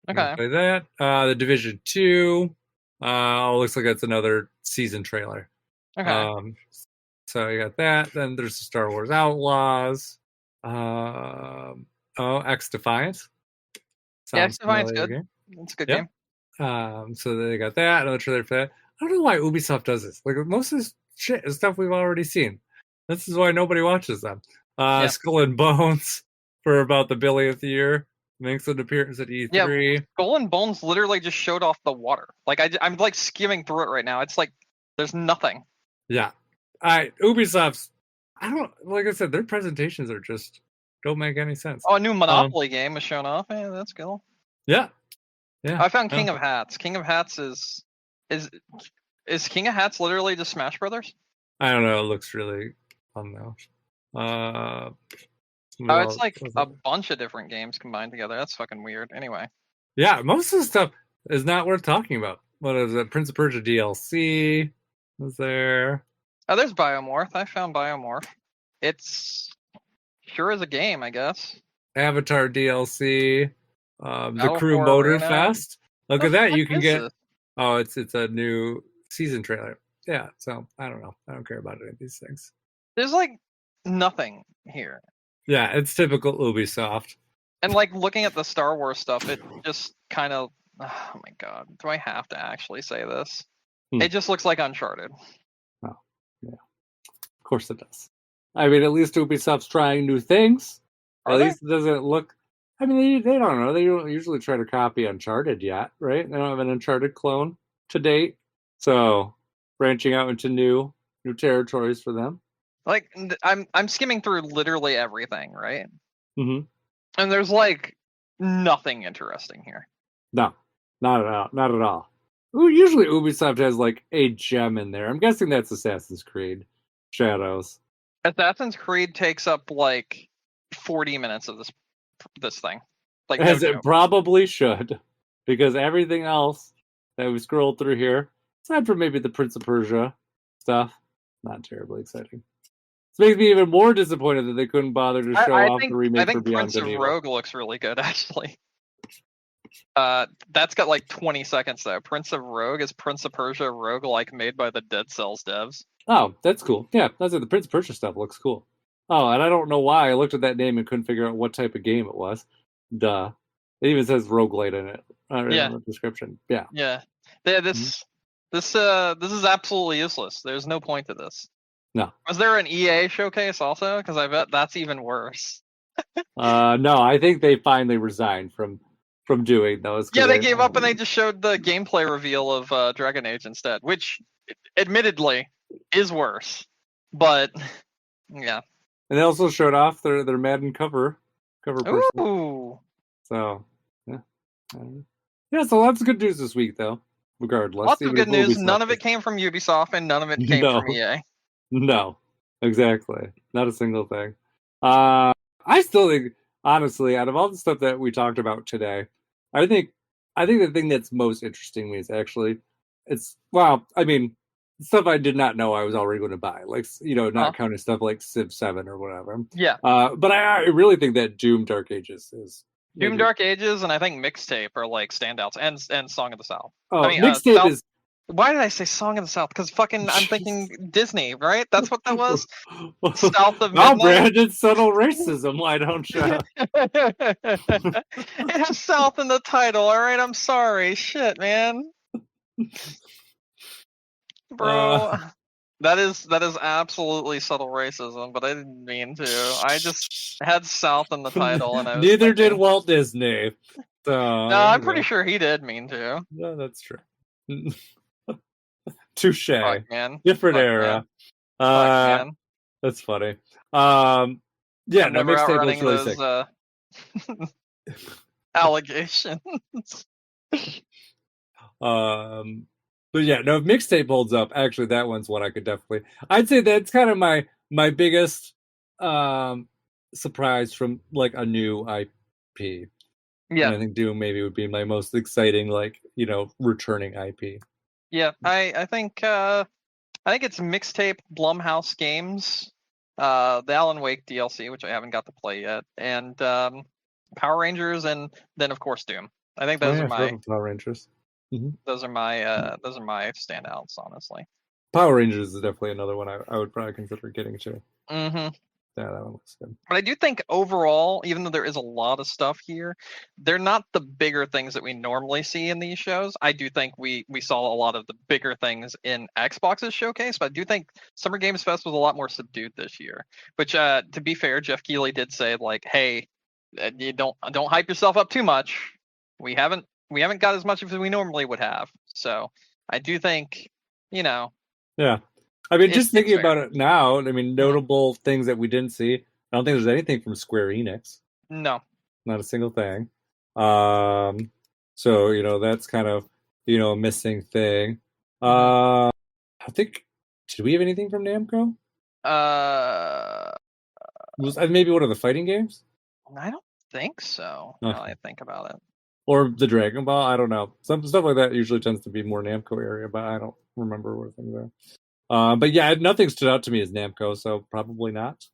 play that. The Division 2. Looks like that's another season trailer. Okay. So you got that. Then there's the Star Wars Outlaws. X Defiant. X Defiant's good. Game. It's a good game. So they got that. Another trailer for that. I don't know why Ubisoft does this. Like most of this shit is stuff we've already seen. This is why nobody watches them. Skull and Bones for about the billionth year makes an appearance at E3. Yeah, Skull and Bones literally just showed off the water. Like I'm like skimming through it right now. It's like there's nothing. Yeah, Ubisoft's. I don't like I said. Their presentations are just don't make any sense. Oh, a new Monopoly game is shown off. Hey, that's cool. Yeah. I found King of Hats. King of Hats is King of Hats literally just Smash Brothers? I don't know. It looks really fun though. It's like a bunch of different games combined together. That's fucking weird. Anyway. Yeah, most of the stuff is not worth talking about. What is it? Prince of Persia DLC was there. Oh, there's Biomorph. I found Biomorph. It's sure is a game, I guess. Avatar DLC. The Crew Motor Fest. Look at that. You can get. This? Oh, it's a new season trailer. Yeah. So I don't know. I don't care about any of these things. There's like nothing here. Yeah, it's typical Ubisoft. And like looking at the Star Wars stuff, it just kind of. Oh my god. Do I have to actually say this? It just looks like Uncharted. Oh, yeah. Of course it does. I mean, at least Ubisoft's trying new things. At least it doesn't look. I mean, they don't know. They don't usually try to copy Uncharted yet, right? They don't have an Uncharted clone to date. So, branching out into new territories for them. Like I'm skimming through literally everything, right? Mm-hmm. And there's like nothing interesting here. No, not at all. Not at all. Ooh, usually Ubisoft has like a gem in there. I'm guessing that's Assassin's Creed Shadows. Assassin's Creed takes up like 40 minutes of this thing. Like no As it joke. probably should, because everything else that we scrolled through here, aside from maybe the Prince of Persia stuff, not terribly exciting. This makes me even more disappointed that they couldn't bother to show off the I remake for think Beyond Prince Good of and Evil. Rogue looks really good actually. That's got like 20 seconds though. Prince of Rogue is Prince of Persia roguelike made by the Dead Cells devs. Oh, that's cool. Yeah, that's it. The Prince of Persia stuff looks cool. Oh, and I don't know why I looked at that name and couldn't figure out what type of game it was. Duh. It even says roguelite in it. Yeah. In the description. Yeah. Yeah. This is absolutely useless. There's no point to this. No. Was there an EA showcase also? Because I bet that's even worse. No, I think they finally resigned from doing those. Yeah, they gave up and they just showed the gameplay reveal of Dragon Age instead, which admittedly is worse. But yeah. And they also showed off their Madden cover person. Ooh. So yeah. Yeah, so lots of good news this week though. Regardless. Lots of good news. Ubisoft None of it came from Ubisoft and none of it came from EA. No, exactly. Not a single thing. I still think, honestly, out of all the stuff that we talked about today, I think the thing that's most interesting me is actually stuff I did not know I was already going to buy, like not counting stuff like Civ 7 or whatever. Yeah. But I really think that Doom Dark Ages is Doom Dark Ages, and I think Mixtape are like standouts, and Song of the South. Oh, I mean, Mixtape is. Why did I say Song of the South? Because fucking, I'm thinking Disney, right? That's what that was. South of Midnight. Oh, Brandon, subtle racism. Why don't you? It has South in the title. All right, I'm sorry. Shit, man. Bro, that is absolutely subtle racism, but I didn't mean to. I just had South in the title, and I was neither did Walt Disney. So, no, I'm pretty sure he did mean to. No, that's true. Touche. Fuck, man. Different Fuck, era. Man. That's funny. Yeah, I'm never outrunning those allegations. But yeah, no, if Mixtape holds up, actually that one's one I could definitely. I'd say that's kind of my biggest surprise from like a new IP. Yeah, and I think Doom maybe would be my most exciting, like returning IP. Yeah, I think it's Mixtape, Blumhouse Games, the Alan Wake DLC, which I haven't got to play yet, and Power Rangers, and then of course Doom. I think those are my Power Rangers. Mm-hmm. Those are my standouts, honestly. Power Rangers is definitely another one I would probably consider getting to. Mm-hmm. Yeah, that one looks good. But I do think overall, even though there is a lot of stuff here, they're not the bigger things that we normally see in these shows. I do think we saw a lot of the bigger things in Xbox's showcase, but I do think Summer Games Fest was a lot more subdued this year. Which, to be fair, Jeff Keighley did say, like, hey, you don't hype yourself up too much. We haven't got as much as we normally would have. So I do think, Yeah. I mean, just thinking about it now, I mean, notable things that we didn't see. I don't think there's anything from Square Enix. No. Not a single thing. So, that's kind of, a missing thing. I think, did we have anything from Namco? Was maybe one of the fighting games? I don't think so. Okay. Now I think about it. Or the Dragon Ball, I don't know. Some stuff like that usually tends to be more Namco area, but I don't remember what things are. But yeah, nothing stood out to me as Namco, so probably not.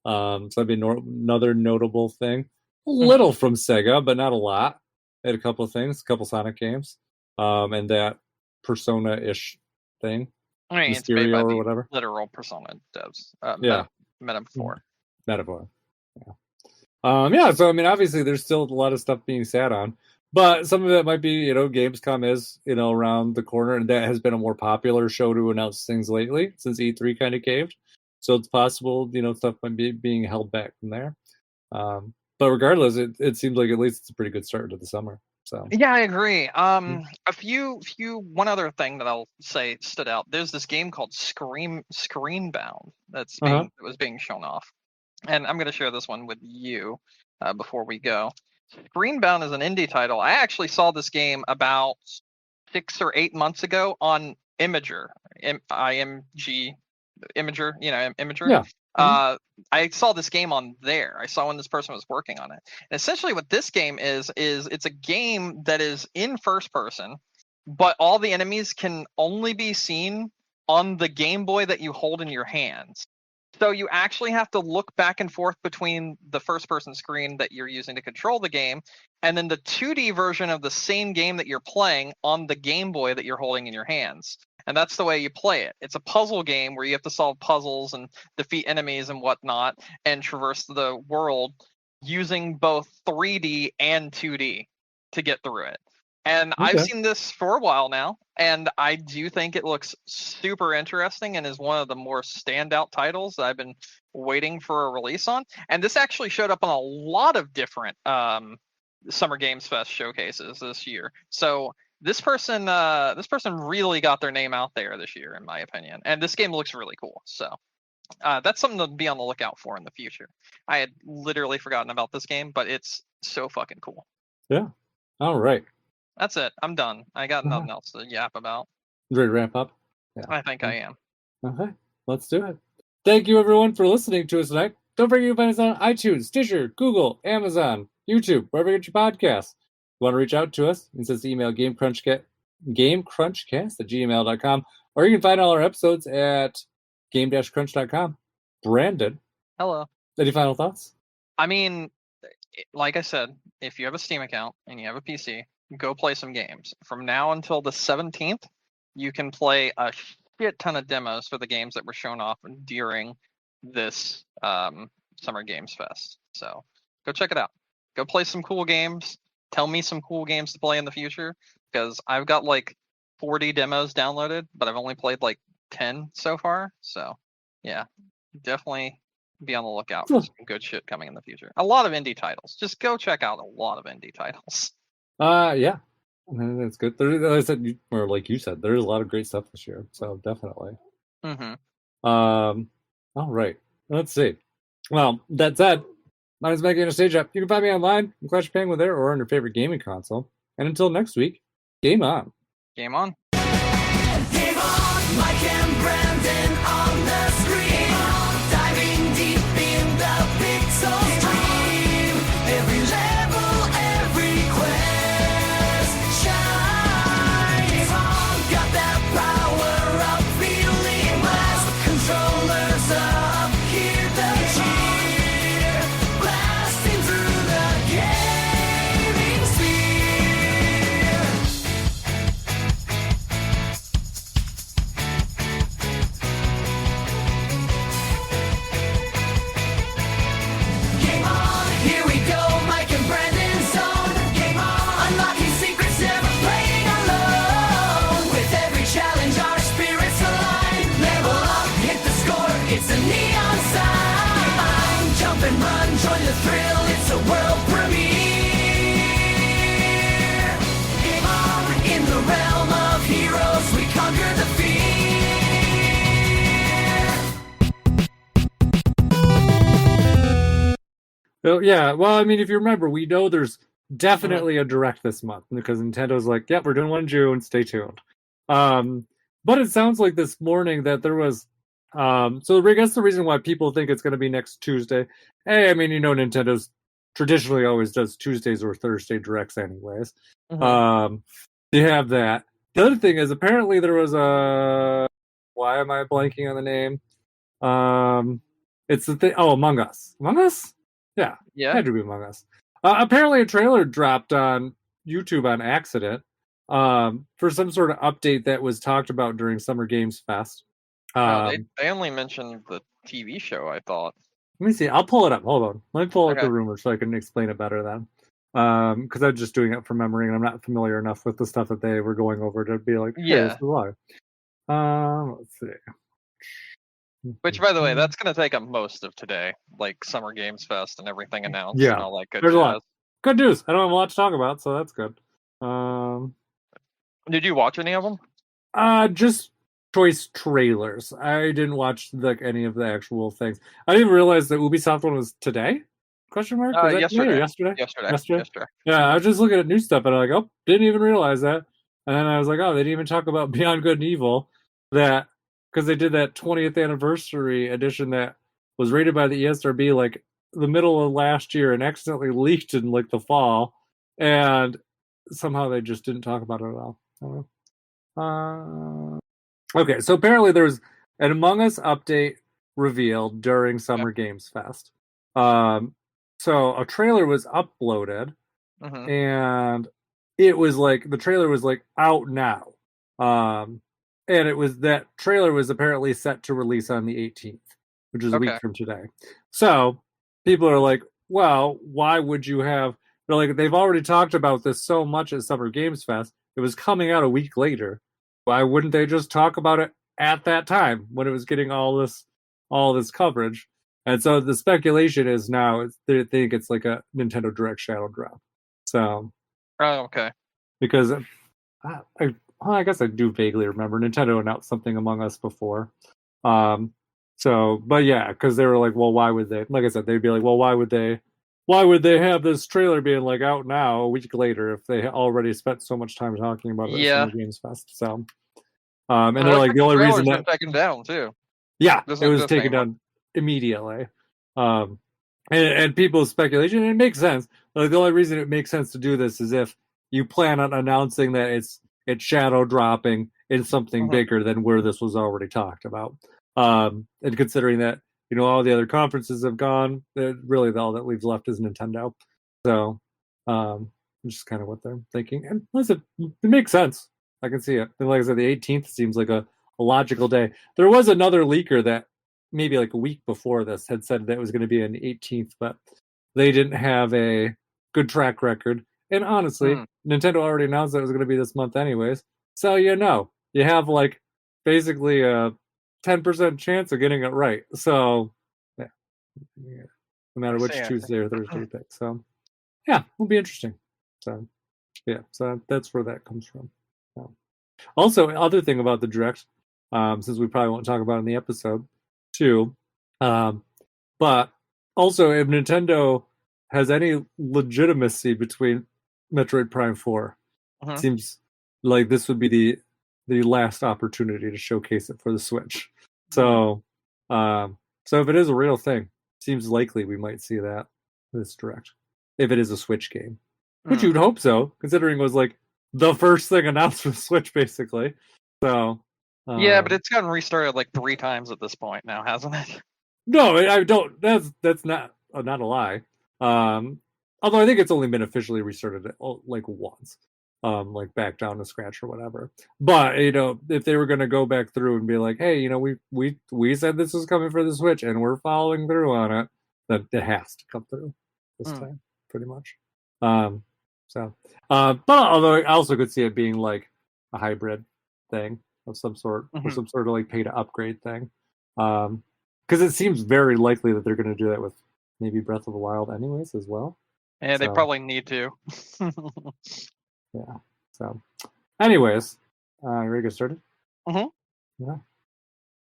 So that'd be another notable thing. A little from Sega, but not a lot. They had a couple of things, a couple Sonic games, and that Persona-ish thing. I mean, Mysterio it's made by or whatever. Literal Persona devs. Metaphor. Metaphor. Yeah. So I mean, obviously, there's still a lot of stuff being sat on. But some of it might be, Gamescom is, around the corner, and that has been a more popular show to announce things lately since E3 kind of caved. So it's possible, stuff might be being held back from there. But regardless, it seems like at least it's a pretty good start to the summer. So yeah, I agree. One other thing that I'll say stood out. There's this game called Screenbound that was being shown off, and I'm going to share this one with you before we go. Screenbound is an indie title. I actually saw this game about 6 or 8 months ago on Imager, IMG, Imager, Imager. Yeah. I saw this game on there. I saw when this person was working on it. And essentially what this game is it's a game that is in first person, but all the enemies can only be seen on the Game Boy that you hold in your hands. So you actually have to look back and forth between the first person screen that you're using to control the game and then the 2D version of the same game that you're playing on the Game Boy that you're holding in your hands. And that's the way you play it. It's a puzzle game where you have to solve puzzles and defeat enemies and whatnot and traverse the world using both 3D and 2D to get through it. And I've seen this for a while now, and I do think it looks super interesting and is one of the more standout titles that I've been waiting for a release on. And this actually showed up on a lot of different Summer Games Fest showcases this year. So this person really got their name out there this year, in my opinion. And this game looks really cool. So that's something to be on the lookout for in the future. I had literally forgotten about this game, but it's so fucking cool. Yeah. All right. That's it. I'm done. I got nothing else to yap about. Ready to wrap up? Yeah. I think I am. Okay. Let's do it. Thank you, everyone, for listening to us tonight. Don't forget to find us on iTunes, Stitcher, Google, Amazon, YouTube, wherever you get your podcasts. If you want to reach out to us, you can send us email gamecrunchcast@gmail.com, or you can find all our episodes at game-crunch.com. Brandon. Hello. Any final thoughts? I mean, like I said, if you have a Steam account and you have a PC, go play some games. From now until the 17th, you can play a shit ton of demos for the games that were shown off during this Summer Games Fest. So go check it out. Go play some cool games. Tell me some cool games to play in the future, because I've got like 40 demos downloaded, but I've only played like 10 so far. So yeah, definitely be on the lookout for some good shit coming in the future. A lot of indie titles. Just go check out a lot of indie titles. Yeah, that's good. Like you said, there's a lot of great stuff this year. So definitely. All right. Let's see. Well, that said, my name is Megan Anastasia. You can find me online, Clash of Penguin there, or on your favorite gaming console. And until next week, game on. Game on. Game on, Mike and Brandon on the screen. Diving deep in the pixel stream. Every level, every quest shines on. Got that power up, feeling blessed. Controllers up, hear the cheer. Blasting through the gaming sphere. Game on, here we go, Mike and Brandon zone. Game on, unlocking secrets, never playing alone. With every challenge, our spirits align. Level up, hit the score, it's a neon sign. Jump and run, join the thrill, it's a world premiere. Game on, in the realm of heroes, we conquer the fear. Well, yeah. Well, I mean, if you remember, we know there's definitely a direct this month because Nintendo's like, "Yep, we're doing one in June. Stay tuned." But it sounds like this morning that there was. So I guess the reason why people think it's going to be next Tuesday. Hey, I mean, Nintendo's traditionally always does Tuesdays or Thursday directs, anyways. You have that. The other thing is apparently there was a. Why am I blanking on the name? It's the thing. Oh, Among Us. Among Us. Yeah, had to be Among Us. Apparently, a trailer dropped on YouTube on accident for some sort of update that was talked about during Summer Games Fest. They only mentioned the TV show, I thought. Let me see. I'll pull it up. Hold on. Let me pull up the rumor so I can explain it better then. Because I'm just doing it from memory and I'm not familiar enough with the stuff that they were going over to be like, hey, this is why. Let's see. Which, by the way, that's going to take up most of today, like Summer Games Fest and everything announced and all that good There's jazz. a lot. Good news. I don't have a lot to talk about, so that's good. Did you watch any of them? Just choice trailers. I didn't watch like any of the actual things. I didn't realize the Ubisoft one was today. Question mark? Was that today or Yesterday. yesterday? Yesterday. Yeah, I was just looking at new stuff and I'm like, oh, didn't even realize that. And then I was like, oh, they didn't even talk about Beyond Good and Evil, that because they did that 20th anniversary edition that was rated by the ESRB like the middle of last year and accidentally leaked in like the fall, and somehow they just didn't talk about it at all. I don't know. Okay, so apparently there was an Among Us update revealed during Summer Games Fest. So a trailer was uploaded, and it was like the trailer was like out now, and it was that trailer was apparently set to release on the 18th, which is a week from today. So people are like, well, why would you have? They're like, they've already talked about this so much at Summer Games Fest. It was coming out a week later. Why wouldn't they just talk about it at that time when it was getting all this coverage? And so the speculation is now they think it's like a Nintendo Direct Shadow Drop. So, because I guess I do vaguely remember Nintendo announced something Among Us before. So, but yeah, because they were like, well, why would they? Like I said, they'd be like, well, why would they have this trailer being like out now a week later if they already spent so much time talking about it at Summer Games Fest? So, and they're like the only reason that taken down too. Yeah, it was taken down immediately. And people's speculation, it makes sense. Like the only reason it makes sense to do this is if you plan on announcing that it's shadow dropping in something bigger than where this was already talked about. And considering that, you know, all the other conferences have gone, really all that leaves left is Nintendo. So, which is kind of what they're thinking. And listen, it makes sense. I can see it. And like I said, the 18th seems like a logical day. There was another leaker that maybe like a week before this had said that it was going to be on the 18th, but they didn't have a good track record. And honestly, Nintendo already announced that it was going to be this month anyways. So, you know, you have like basically a 10% chance of getting it right. So, yeah. No matter which Tuesday or Thursday you pick. So, yeah, it'll be interesting. So, yeah, so that's where that comes from. So. Also, other thing about the Direct, since we probably won't talk about it in the episode, too, but also if Nintendo has any legitimacy between Metroid Prime 4, seems like this would be the last opportunity to showcase it for the Switch. So, so if it is a real thing, seems likely we might see that this Direct, if it is a Switch game, which you'd hope so, considering it was like the first thing announced for Switch, basically. So yeah, but it's gotten restarted like 3 times at this point now, hasn't it? No, I don't. That's not a lie. Although I think it's only been officially restarted like once, like back down to scratch or whatever. But you know, if they were going to go back through and be like, hey, you know, we said this was coming for the Switch and we're following through on it, that it has to come through this time, pretty much. So, but although I also could see it being like a hybrid thing of some sort, or some sort of like pay to upgrade thing. Because it seems very likely that they're going to do that with maybe Breath of the Wild anyways as well. Yeah, they probably need to. Yeah. So, anyways, you ready to get started? Yeah.